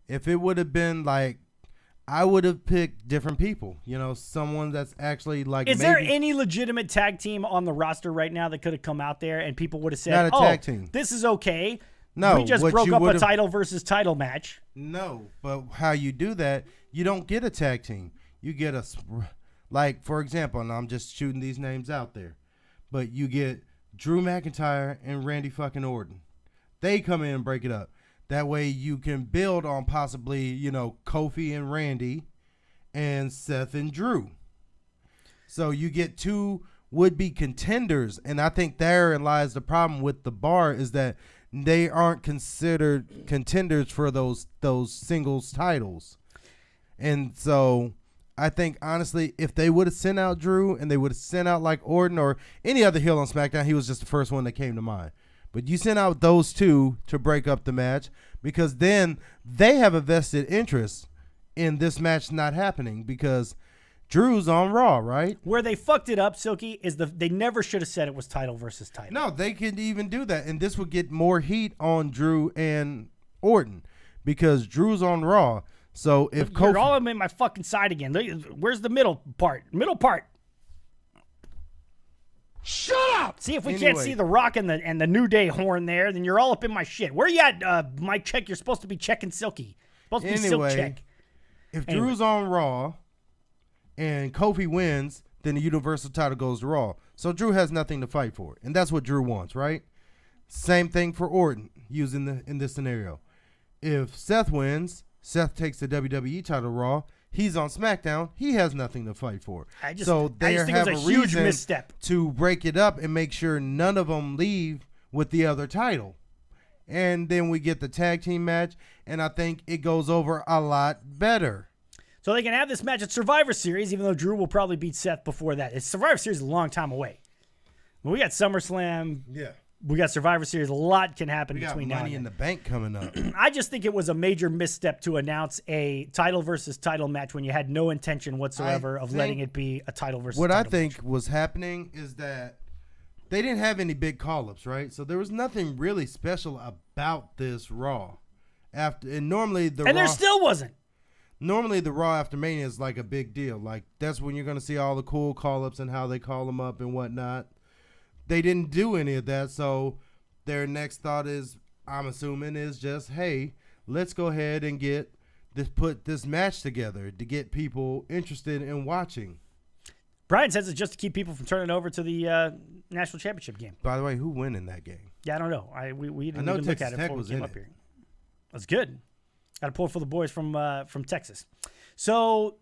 If it would have been like, I would have picked different people, someone that's actually like. Is there any legitimate tag team on the roster right now that could have come out there and people would have said, not a tag team. This is okay. No, we just broke up a title versus title match. No, but how you do that, you don't get a tag team. You get like, for example, and I'm just shooting these names out there, but you get Drew McIntyre and Randy fucking Orton. They come in and break it up. That way you can build on possibly, Kofi and Randy and Seth and Drew. So you get two would-be contenders, and I think therein lies the problem with the Bar is that they aren't considered contenders for those singles titles. And so I think, honestly, if they would have sent out Drew and they would have sent out like Orton or any other heel on SmackDown, he was just the first one that came to mind. But you sent out those two to break up the match, because then they have a vested interest in this match not happening, because Drew's on Raw, right? Where they fucked it up, Silky, is they never should have said it was title versus title. No, they could even do that, and this would get more heat on Drew and Orton because Drew's on Raw. So if You're all in my fucking side again. Where's the middle part? Middle part. Shut up! See, if we can't see the Rock and the New Day horn there, then you're all up in my shit. Where you at, Mike Check? You're supposed to be checking Silky. Supposed to be Silk Check. If Drew's on Raw and Kofi wins, then the Universal title goes to Raw. So Drew has nothing to fight for, and that's what Drew wants, right? Same thing for Orton in this scenario. If Seth wins, Seth takes the WWE title Raw. He's on SmackDown. He has nothing to fight for. I just think it was a huge misstep to break it up and make sure none of them leave with the other title. And then we get the tag team match, and I think it goes over a lot better. So they can have this match at Survivor Series, even though Drew will probably beat Seth before that. It's Survivor Series is a long time away. But we got SummerSlam. Yeah. We got Survivor Series. A lot can happen We got between now and Money in the Bank coming up. I just think it was a major misstep to announce a title versus title match when you had no intention whatsoever of letting it be a title versus title match. What I think match. was happening is that they didn't have any big call-ups, right? So there was nothing really special about this Raw. Normally there still wasn't. Normally the Raw after Mania is like a big deal. Like that's when you're going to see all the cool call-ups and how they call them up and whatnot. They didn't do any of that, so their next thought is, I'm assuming, is just, hey, let's go ahead and put this match together to get people interested in watching. Brian says it's just to keep people from turning over to the national championship game. By the way, who won in that game? Yeah, I don't know. We didn't know even look Texas at it Tech before we was came in up it. here. That's good. Got to pull for the boys from Texas. So,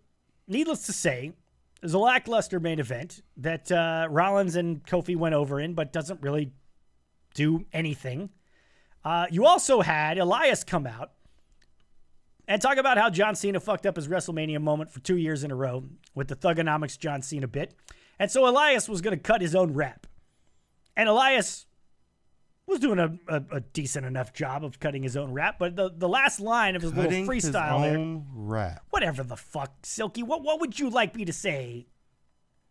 needless to say, there's a lackluster main event that Rollins and Kofi went over in, but doesn't really do anything. You also had Elias come out and talk about how John Cena fucked up his WrestleMania moment for 2 years in a row with the Thugonomics John Cena bit. And so Elias was going to cut his own rap. And Elias was doing a decent enough job of cutting his own rap, but the last line of his little freestyle his own rap. Whatever the fuck, Silky. What would you like me to say?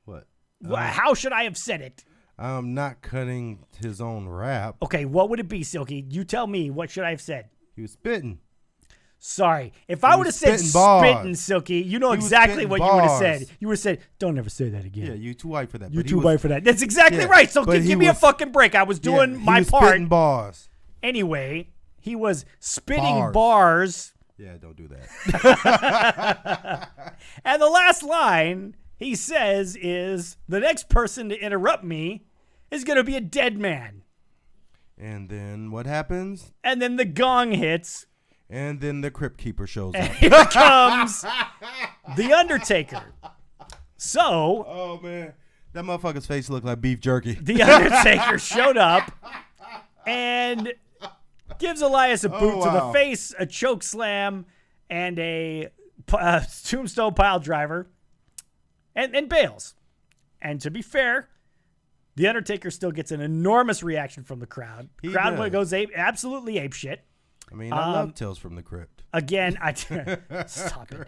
What? How should I have said it? I'm not cutting his own rap. Okay, what would it be, Silky? You tell me. What should I have said? He was spitting. Sorry. If I would have said spitting, Silky, you know exactly what you would have said. You would have said, don't ever say that again. Yeah, you too white for that. You're too white for that. That's exactly right. So give me a fucking break. I was doing my part. Spitting bars. Anyway, he was spitting bars. Yeah, don't do that. And the last line he says is, the next person to interrupt me is going to be a dead man. And then what happens? And then the gong hits. And then the Crypt Keeper shows up. Here comes The Undertaker. So. Oh, man. That motherfucker's face looked like beef jerky. The Undertaker showed up and gives Elias a boot to the face, a choke slam, and a tombstone pile driver, and bails. And to be fair, The Undertaker still gets an enormous reaction from the crowd. The crowd goes absolutely apeshit. I mean, I love Tales from the Crypt. Again, stop it.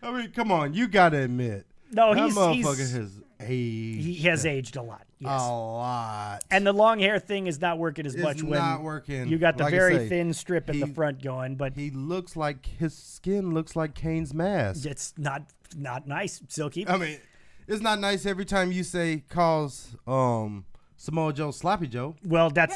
I mean, come on. You got to admit. No, that he's motherfucker has aged. He has aged a lot. Yes. A lot. And the long hair thing is not working as much when not working. You got the very thin strip in the front going. But he looks like his skin looks like Kane's mask. It's not nice, Silky. I mean, it's not nice every time you calls Samoa Joe Sloppy Joe. Well, that's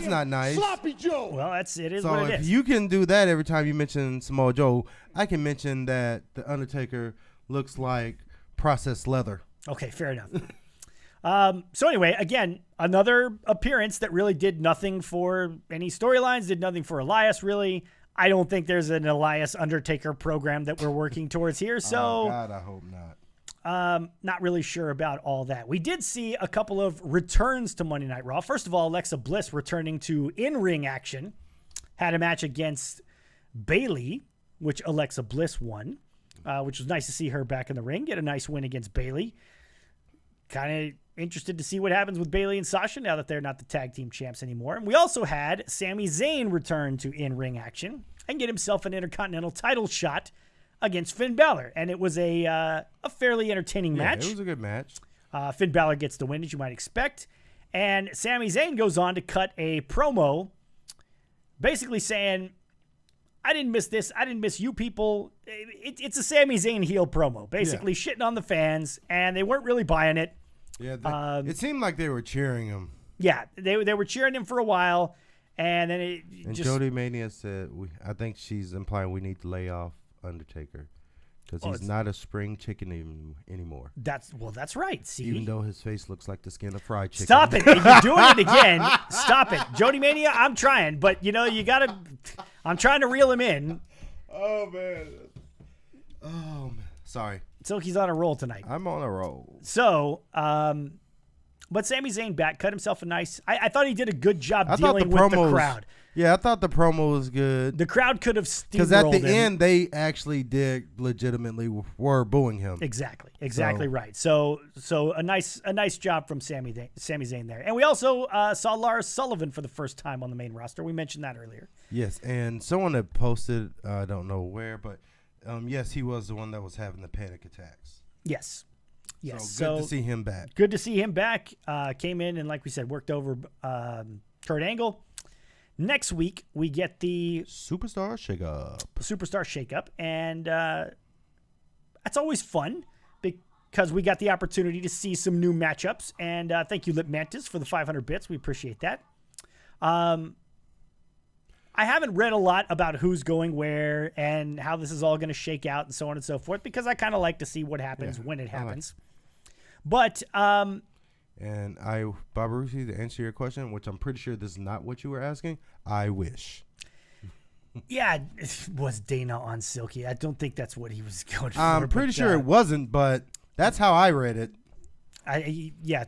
not nice. Sloppy Joe. Well, it is so what it is. If you can do that every time you mention Samoa Joe, I can mention that the Undertaker looks like processed leather. Okay, fair enough. So anyway, again, another appearance that really did nothing for any storylines, did nothing for Elias, really. I don't think there's an Elias Undertaker program that we're working towards here. So, oh God, I hope not. Not really sure about all that. We did see a couple of returns to Monday Night Raw. First of all, Alexa Bliss returning to in-ring action. Had a match against Bayley, which Alexa Bliss won, which was nice to see her back in the ring. Get a nice win against Bayley. Kind of interested to see what happens with Bayley and Sasha now that they're not the tag team champs anymore. And we also had Sami Zayn return to in-ring action and get himself an Intercontinental title shot against Finn Balor, and it was a fairly entertaining match. It was a good match. Finn Balor gets the win, as you might expect. And Sami Zayn goes on to cut a promo basically saying, I didn't miss this. I didn't miss you people. It's a Sami Zayn heel promo, basically shitting on the fans, and they weren't really buying it. Yeah, it seemed like they were cheering him. Yeah, they were cheering him for a while, and then Jody Mania said, I think she's implying we need to lay off Undertaker. Because he's not a spring chicken anymore. That's right. See, even though his face looks like the skin of fried chicken. Stop it! You're doing it again. Stop it, Jody Mania. I'm trying, but you gotta. I'm trying to reel him in. Oh man. Sorry. So he's on a roll tonight. I'm on a roll. So, but Sami Zayn cut himself a nice. I thought he did a good job dealing with the crowd. Yeah, I thought the promo was good. The crowd could have steamrolled because at the end they actually legitimately were booing him. Exactly right. So a nice job from Sami Zayn there. And we also saw Lars Sullivan for the first time on the main roster. We mentioned that earlier. Yes, and someone had posted, I don't know where, but yes, he was the one that was having the panic attacks. Yes. So good to see him back. Good to see him back. Came in and, like we said, worked over Kurt Angle. Next week, we get the Superstar Shakeup. And that's always fun because we got the opportunity to see some new matchups. And thank you, Lip Mantis, for the 500 bits. We appreciate that. I haven't read a lot about who's going where and how this is all going to shake out and so on and so forth because I kind of like to see what happens when it happens. But and Bob Rusi, to answer your question, which I'm pretty sure this is not what you were asking, I wish. Yeah, it was Dana on Silky. I don't think that's what he was going for. I'm pretty sure it wasn't, but that's how I read it.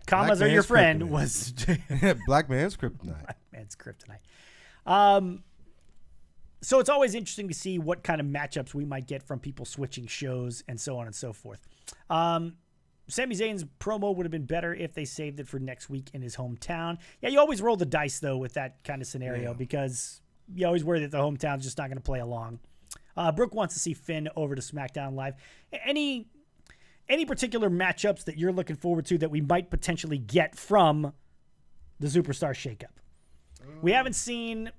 Commas are your friend was Black Man's Kryptonite. Black Man's Kryptonite. So it's always interesting to see what kind of matchups we might get from people switching shows and so on and so forth. Sami Zayn's promo would have been better if they saved it for next week in his hometown. Yeah, you always roll the dice, though, with that kind of scenario because you always worry that the hometown's just not going to play along. Brooke wants to see Finn over to SmackDown Live. Any particular matchups that you're looking forward to that we might potentially get from the Superstar Shakeup? We haven't seen,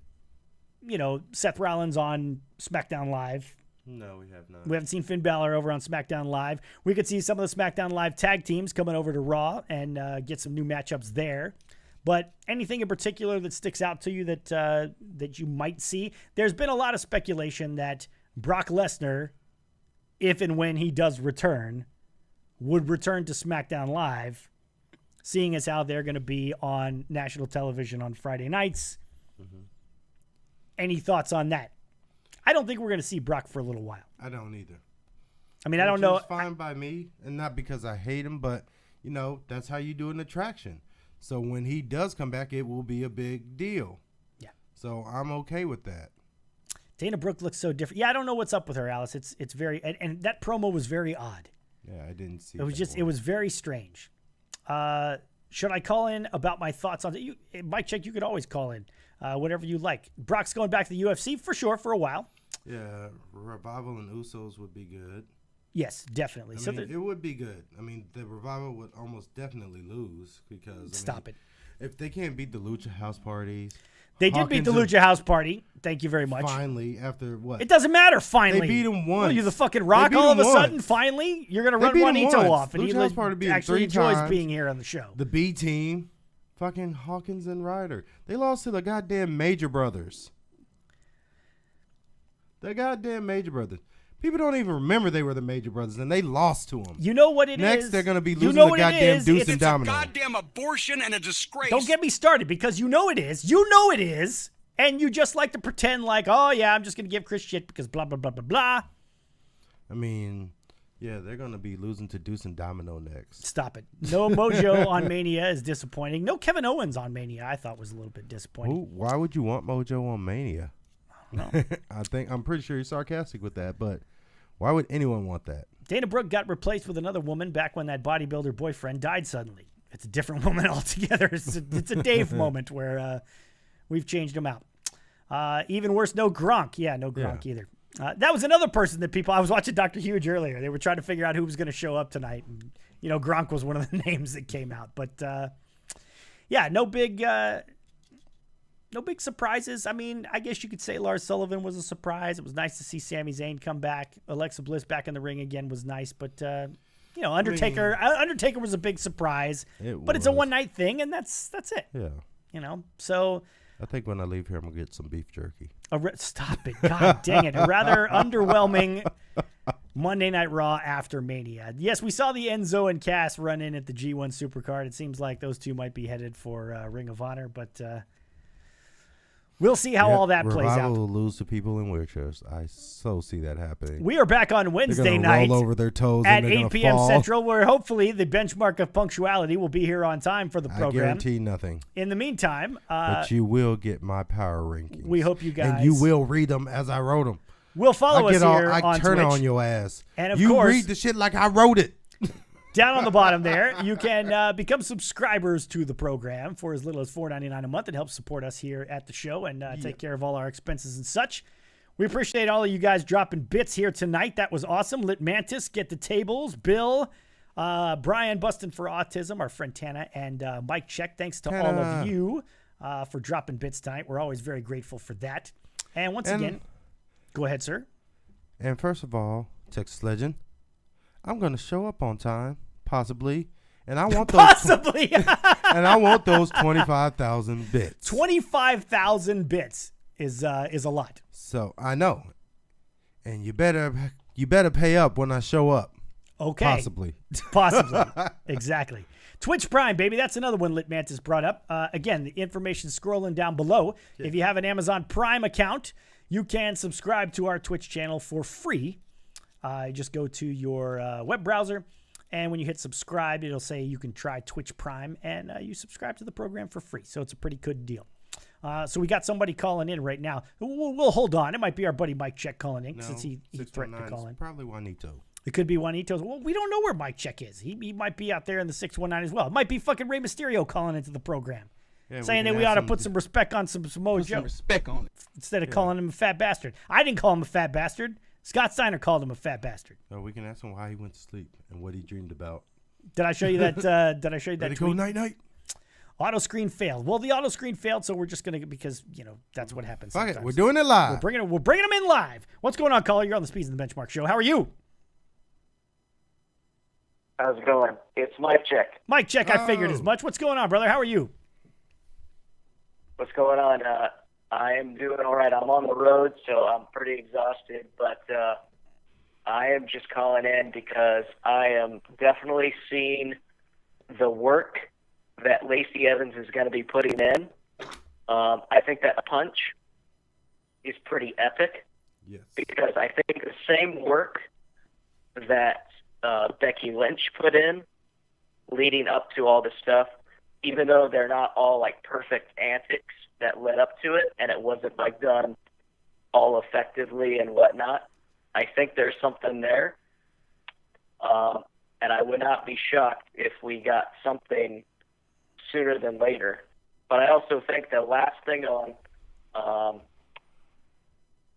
Seth Rollins on SmackDown Live. No, we have not. We haven't seen Finn Balor over on SmackDown Live. We could see some of the SmackDown Live tag teams coming over to Raw and get some new matchups there. But anything in particular that sticks out to you that you might see? There's been a lot of speculation that Brock Lesnar, if and when he does return, would return to SmackDown Live, seeing as how they're going to be on national television on Friday nights. Mm-hmm. Any thoughts on that? I don't think we're going to see Brock for a little while. I don't either. I mean, I don't know. It's fine by me, and not because I hate him, but, that's how you do an attraction. So when he does come back, it will be a big deal. Yeah. So I'm okay with that. Dana Brooke looks so different. Yeah, I don't know what's up with her, Alice. It's very and that promo was very odd. Yeah, I didn't see. It was very strange. Should I call in about my thoughts on it? Mike Check, you could always call in. Whatever you like. Brock's going back to the UFC for sure for a while. Yeah, Revival and Usos would be good. Yes, definitely. It would be good. I mean, the Revival would almost definitely lose because Stop it. If they can't beat the Lucha House Parties. They did beat the Lucha House Party. Thank you very much. Finally, after what? It doesn't matter, finally. They beat him once. Well, you're the fucking Rock all of a sudden, finally? You're going to run Juanito off. And he actually enjoys being here on the show. The B team. Fucking Hawkins and Ryder. They lost to the goddamn Major Brothers. People don't even remember they were the Major Brothers, and they lost to them. You know what it is? Next, they're going to be losing the goddamn Deuce and Domino. It's a goddamn abortion and a disgrace. Don't get me started, because you know it is. You know it is. And you just like to pretend like, oh, yeah, I'm just going to give Chris shit because blah, blah, blah, blah, blah. I mean, yeah, they're going to be losing to Deuce and Domino next. Stop it. No Mojo on Mania is disappointing. No Kevin Owens on Mania I thought was a little bit disappointing. Why would you want Mojo on Mania? No. I'm pretty sure you're sarcastic with that, but why would anyone want that? Dana Brooke got replaced with another woman back when that bodybuilder boyfriend died suddenly. It's a different woman altogether. It's a Dave moment where we've changed him out. Even worse, no Gronk. Yeah, no Gronk either. That was another person that I was watching Dr. Huge earlier. They were trying to figure out who was going to show up tonight. And, Gronk was one of the names that came out. But, yeah, no big surprises. I mean, I guess you could say Lars Sullivan was a surprise. It was nice to see Sami Zayn come back. Alexa Bliss back in the ring again was nice. But, Undertaker was a big surprise. But it's a one-night thing, and that's it. Yeah. So I think when I leave here, I'm going to get some beef jerky. Stop it. God dang it. A rather underwhelming Monday Night Raw after Mania. Yes, we saw the Enzo and Cass run in at the G1 Supercard. It seems like those two might be headed for Ring of Honor, but we'll see how all that plays out. Revival will lose to people in wheelchairs. I so see that happening. We are back on Wednesday night roll over their toes at and 8 p.m. fall. Central, where hopefully the benchmark of punctuality will be here on time for the program. I guarantee nothing. In the meantime, but you will get my power rankings. We hope you guys. And you will read them as I wrote them. Will follow us here I on turn Twitch. on your ass. And of you course, read the shit like I wrote it. Down on the bottom there, you can become subscribers to the program for as little as $4.99 a month. It helps support us here at the show and take care of all our expenses and such. We appreciate all of you guys dropping bits here tonight. That was awesome. Lit Mantis, Get the Tables, Bill, Brian Bustin for Autism, our friend Tana, and Mike Check. Thanks to all of you for dropping bits tonight. We're always very grateful for that. And once again, go ahead, sir. And first of all, Texas Legend, I'm going to show up on time, possibly, and I want those possibly, and I want those 25,000 bits. 25,000 bits is a lot. So I know, and you better pay up when I show up. Okay, possibly, exactly. Twitch Prime, baby, that's another one Lit Mantis brought up. Again, the information scrolling down below. Yeah. If you have an Amazon Prime account, you can subscribe to our Twitch channel for free. Just go to your web browser, and when you hit subscribe, it'll say you can try Twitch Prime, and you subscribe to the program for free. So it's a pretty good deal. So we got somebody calling in right now. We'll hold on. It might be our buddy Mike Check calling in since he threatened to call in. Probably Juanito. It could be Juanito. Well, we don't know where Mike Check is. He might be out there in the 619 as well. It might be fucking Rey Mysterio calling into the program. Yeah, saying that we ought to put some respect on some Samoa Joe. Some respect on it. Instead of calling him a fat bastard. I didn't call him a fat bastard. Scott Steiner called him a fat bastard. Oh, we can ask him why he went to sleep and what he dreamed about. Did I show you that? Did I show you that Ready tweet? Go night night. Auto screen failed. Well, the auto screen failed, so we're just gonna because that's what happens. Fuck it, we're doing it live. We're bringing them in live. What's going on, caller? You're on the Speez and the Benchmark Show. How are you? How's it going? It's Mike Check. Mike Check. I figured as much. What's going on, brother? How are you? What's going on? I am doing all right. I'm on the road, so I'm pretty exhausted, but I am just calling in because I am definitely seeing the work that Lacey Evans is going to be putting in. I think that punch is pretty epic. Yes. Because I think the same work that Becky Lynch put in leading up to all this stuff, even though they're not all like perfect antics that led up to it, and it wasn't like done all effectively and whatnot, I think there's something there. And I would not be shocked if we got something sooner than later. But I also think the last thing on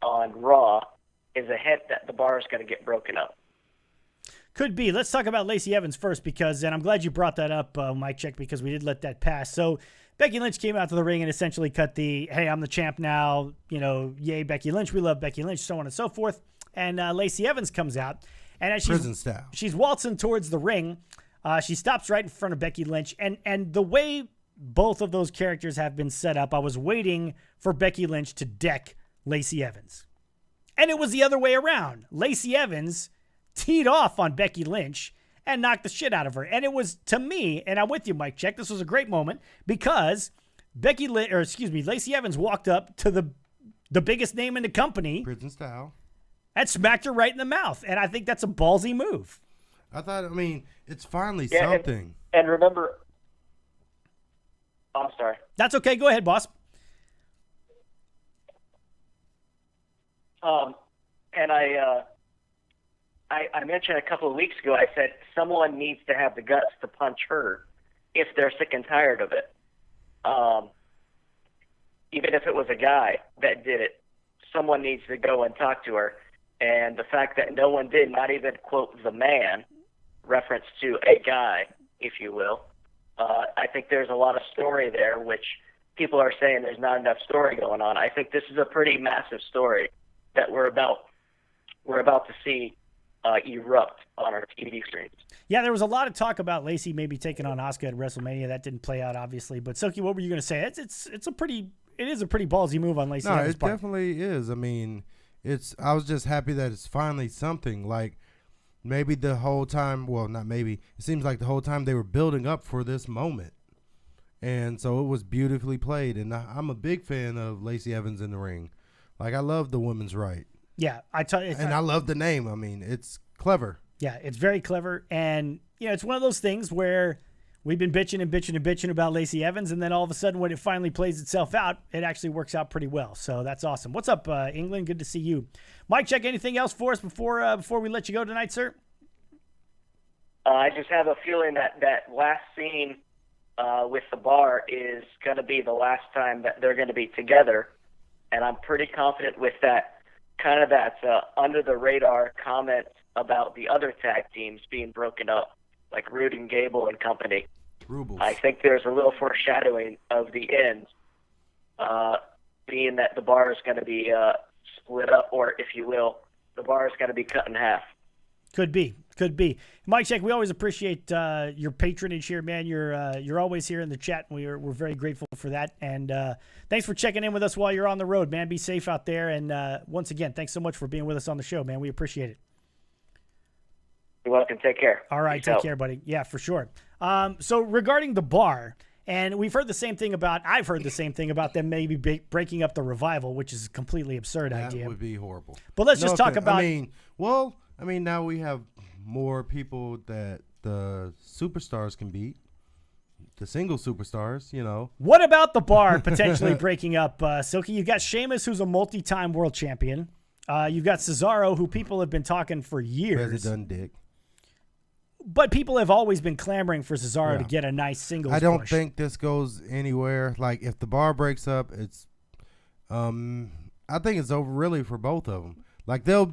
Raw is a hint that the bar is going to get broken up. Could be. Let's talk about Lacey Evans first and I'm glad you brought that up, Mike Check, because we did let that pass. So Becky Lynch came out to the ring and essentially cut the, hey, I'm the champ now, yay, Becky Lynch, we love Becky Lynch, so on and so forth. And Lacey Evans comes out, and as she's waltzing towards the ring, she stops right in front of Becky Lynch, and the way both of those characters have been set up, I was waiting for Becky Lynch to deck Lacey Evans. And it was the other way around. Lacey Evans teed off on Becky Lynch and knocked the shit out of her. And it was, to me, and I'm with you, Mike Check, this was a great moment because Lacey Evans walked up to the biggest name in the company. Prison style. And smacked her right in the mouth. And I think that's a ballsy move. It's finally something. And remember, I'm sorry. That's okay. Go ahead, boss. And I mentioned a couple of weeks ago, I said someone needs to have the guts to punch her if they're sick and tired of it. Even if it was a guy that did it, someone needs to go and talk to her. And the fact that no one did, not even quote the man, reference to a guy, if you will, I think there's a lot of story there, which people are saying there's not enough story going on. I think this is a pretty massive story that we're about to see erupt on our TV screens. Yeah, there was a lot of talk about Lacey maybe taking on Asuka at WrestleMania. That didn't play out, obviously. But Silky, what were you going to say? It is a pretty ballsy move on Lacey. No, Evans' it part. definitely is. I mean, I was just happy that it's finally something. Like, maybe the whole time, well, not maybe, it seems like the whole time they were building up for this moment. And so it was beautifully played. And I'm a big fan of Lacey Evans in the ring. Like, I love the women's right. Yeah, I love the name. I mean, it's clever. Yeah, it's very clever. And, it's one of those things where we've been bitching and bitching and bitching about Lacey Evans, and then all of a sudden when it finally plays itself out, it actually works out pretty well. So that's awesome. What's up, England? Good to see you. Mike, check anything else for us before we let you go tonight, sir? I just have a feeling that last scene with the bar is going to be the last time that they're going to be together, and I'm pretty confident with that kind of that under-the-radar comment about the other tag teams being broken up, like Rude and Gable and company. Rubles. I think there's a little foreshadowing of the end, being that the bar is going to be split up, or if you will, the bar is going to be cut in half. Could be. Mike Check, we always appreciate your patronage here, man. You're always here in the chat. We're very grateful for that. And thanks for checking in with us while you're on the road, man. Be safe out there. And once again, thanks so much for being with us on the show, man. We appreciate it. You're welcome. Take care. All right. Peace Take out. care, buddy. Yeah, for sure. So regarding the bar, and I've heard the same thing about them maybe breaking up the Revival, which is a completely absurd idea. That would be horrible. But let's just talk about... I mean, now we have more people that the superstars can beat. The single superstars, What about the bar potentially breaking up, Silky? You've got Sheamus, who's a multi-time world champion. You've got Cesaro, who people have been talking for years. President Dick. But people have always been clamoring for Cesaro to get a nice singles push. I don't think this goes anywhere. Like, if the bar breaks up, it's I think it's over really for both of them. Like, there'll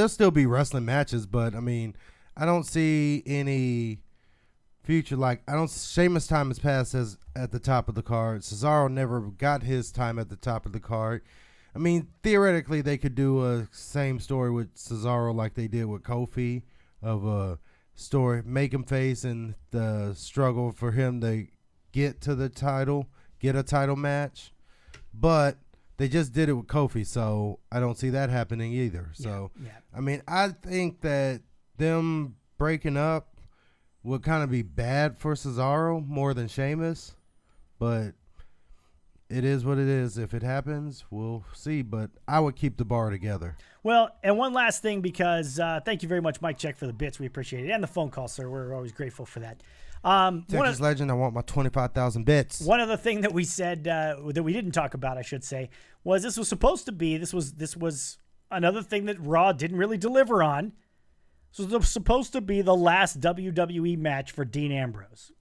still be wrestling matches, but I mean, I don't see any future. Like, Sheamus' time has passed as at the top of the card. Cesaro never got his time at the top of the card. I mean, theoretically, they could do a same story with Cesaro like they did with Kofi, of a story, make him face and the struggle for him to get to the title, get a title match. But they just did it with Kofi, so I don't see that happening either. So, yeah. I mean, I think that them breaking up would kind of be bad for Cesaro more than Sheamus, but it is what it is. If it happens, we'll see, but I would keep the bar together. Well, and one last thing, because thank you very much, Mike Check, for the bits. We appreciate it. And the phone call, sir. We're always grateful for that. Texas Legend, I want my 25,000 bits. One other thing that we said that we didn't talk about, I should say, was this was supposed to be, this was another thing that Raw didn't really deliver on. This was supposed to be the last WWE match for Dean Ambrose.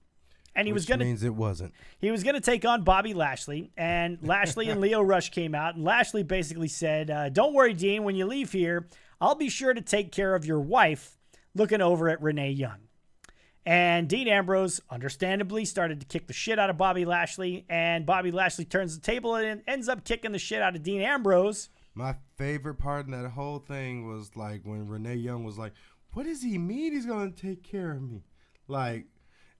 And Which means it wasn't. He was going to take on Bobby Lashley, and Lashley and Lio Rush came out, and Lashley basically said, don't worry, Dean, when you leave here, I'll be sure to take care of your wife, looking over at Renee Young. And Dean Ambrose, understandably, started to kick the shit out of Bobby Lashley, and Bobby Lashley turns the table and ends up kicking the shit out of Dean Ambrose. My favorite part in that whole thing was like when Renee Young was like, what does he mean he's going to take care of me? Like,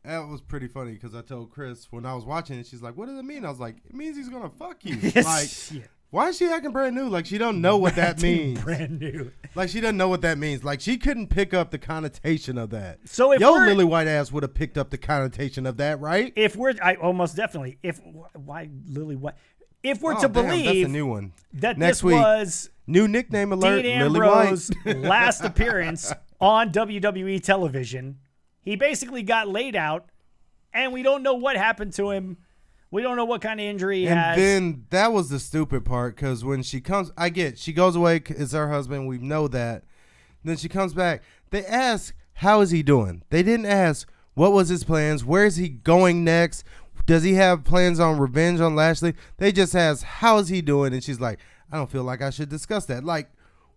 that was pretty funny because I told Chris when I was watching it, she's like, what does it mean? I was like, it means he's going to fuck you. Like, Yeah. Why is she acting brand new? Like, she don't know what that means. Brand new. Like, she doesn't know what that means. Like, she couldn't pick up the connotation of that. So if Lily White ass would have picked up the connotation of that, right? If we're, almost definitely. Why Lily White? If we're to Damn, believe that's a new one. that Next this week, was new nickname alert, Dean Lily Ambrose' White. last appearance on WWE television, he basically got laid out, and we don't know what happened to him. We don't know what kind of injury he has. And then that was the stupid part, because when she comes, she goes away, it's her husband, we know that. Then she comes back. They ask, how is he doing? They didn't ask, what was his plans? Where is he going next? Does he have plans on revenge on Lashley? They just asked, how is he doing? And she's like, I don't feel like I should discuss that. Like,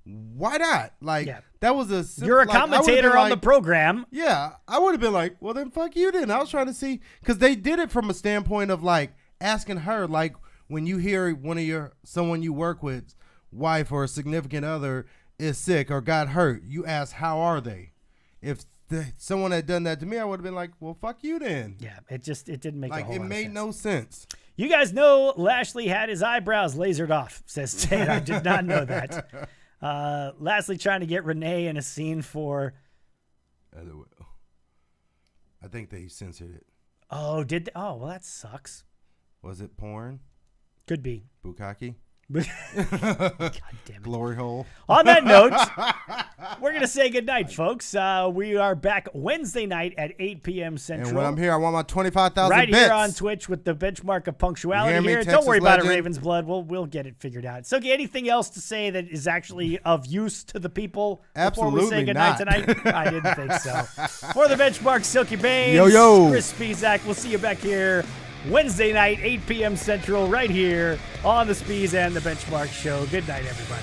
why not? Like, Yeah. that was a... You're a like, I would've commentator been on the like, program. Yeah, I would have been like, well, then fuck you then. I was trying to see, because they did it from a standpoint of like asking her, like when you hear someone you work with, wife or a significant other is sick or got hurt, you ask, how are they? If someone had done that to me, I would have been like, well, fuck you then. Yeah, it didn't make Like, a whole it lot of made sense. no sense. You guys know Lashley had his eyebrows lasered off, says Ted. I did not know that. Lashley trying to get Renee in a scene for... I think they censored it. Oh, did they? Oh, well, that sucks. Was it porn? Could be. Bukkake? God damn it. Glory hole? On that note, we're going to say goodnight, folks. We are back Wednesday night at 8 p.m. Central. And when I'm here, I want my 25,000 right bits. here on Twitch with the benchmark of punctuality You hear me, here. Don't Texas worry about it, legend? Ravens Blood. We'll get it figured out. So, anything else to say that is actually of use to the people before we say Absolutely goodnight not. tonight? I didn't think so. For the benchmark, Silky Baines, Yo. Chris Speezak. We'll see you back here Wednesday night, 8 p.m. Central, right here on the Speez and the Benchmark Show. Good night, everybody.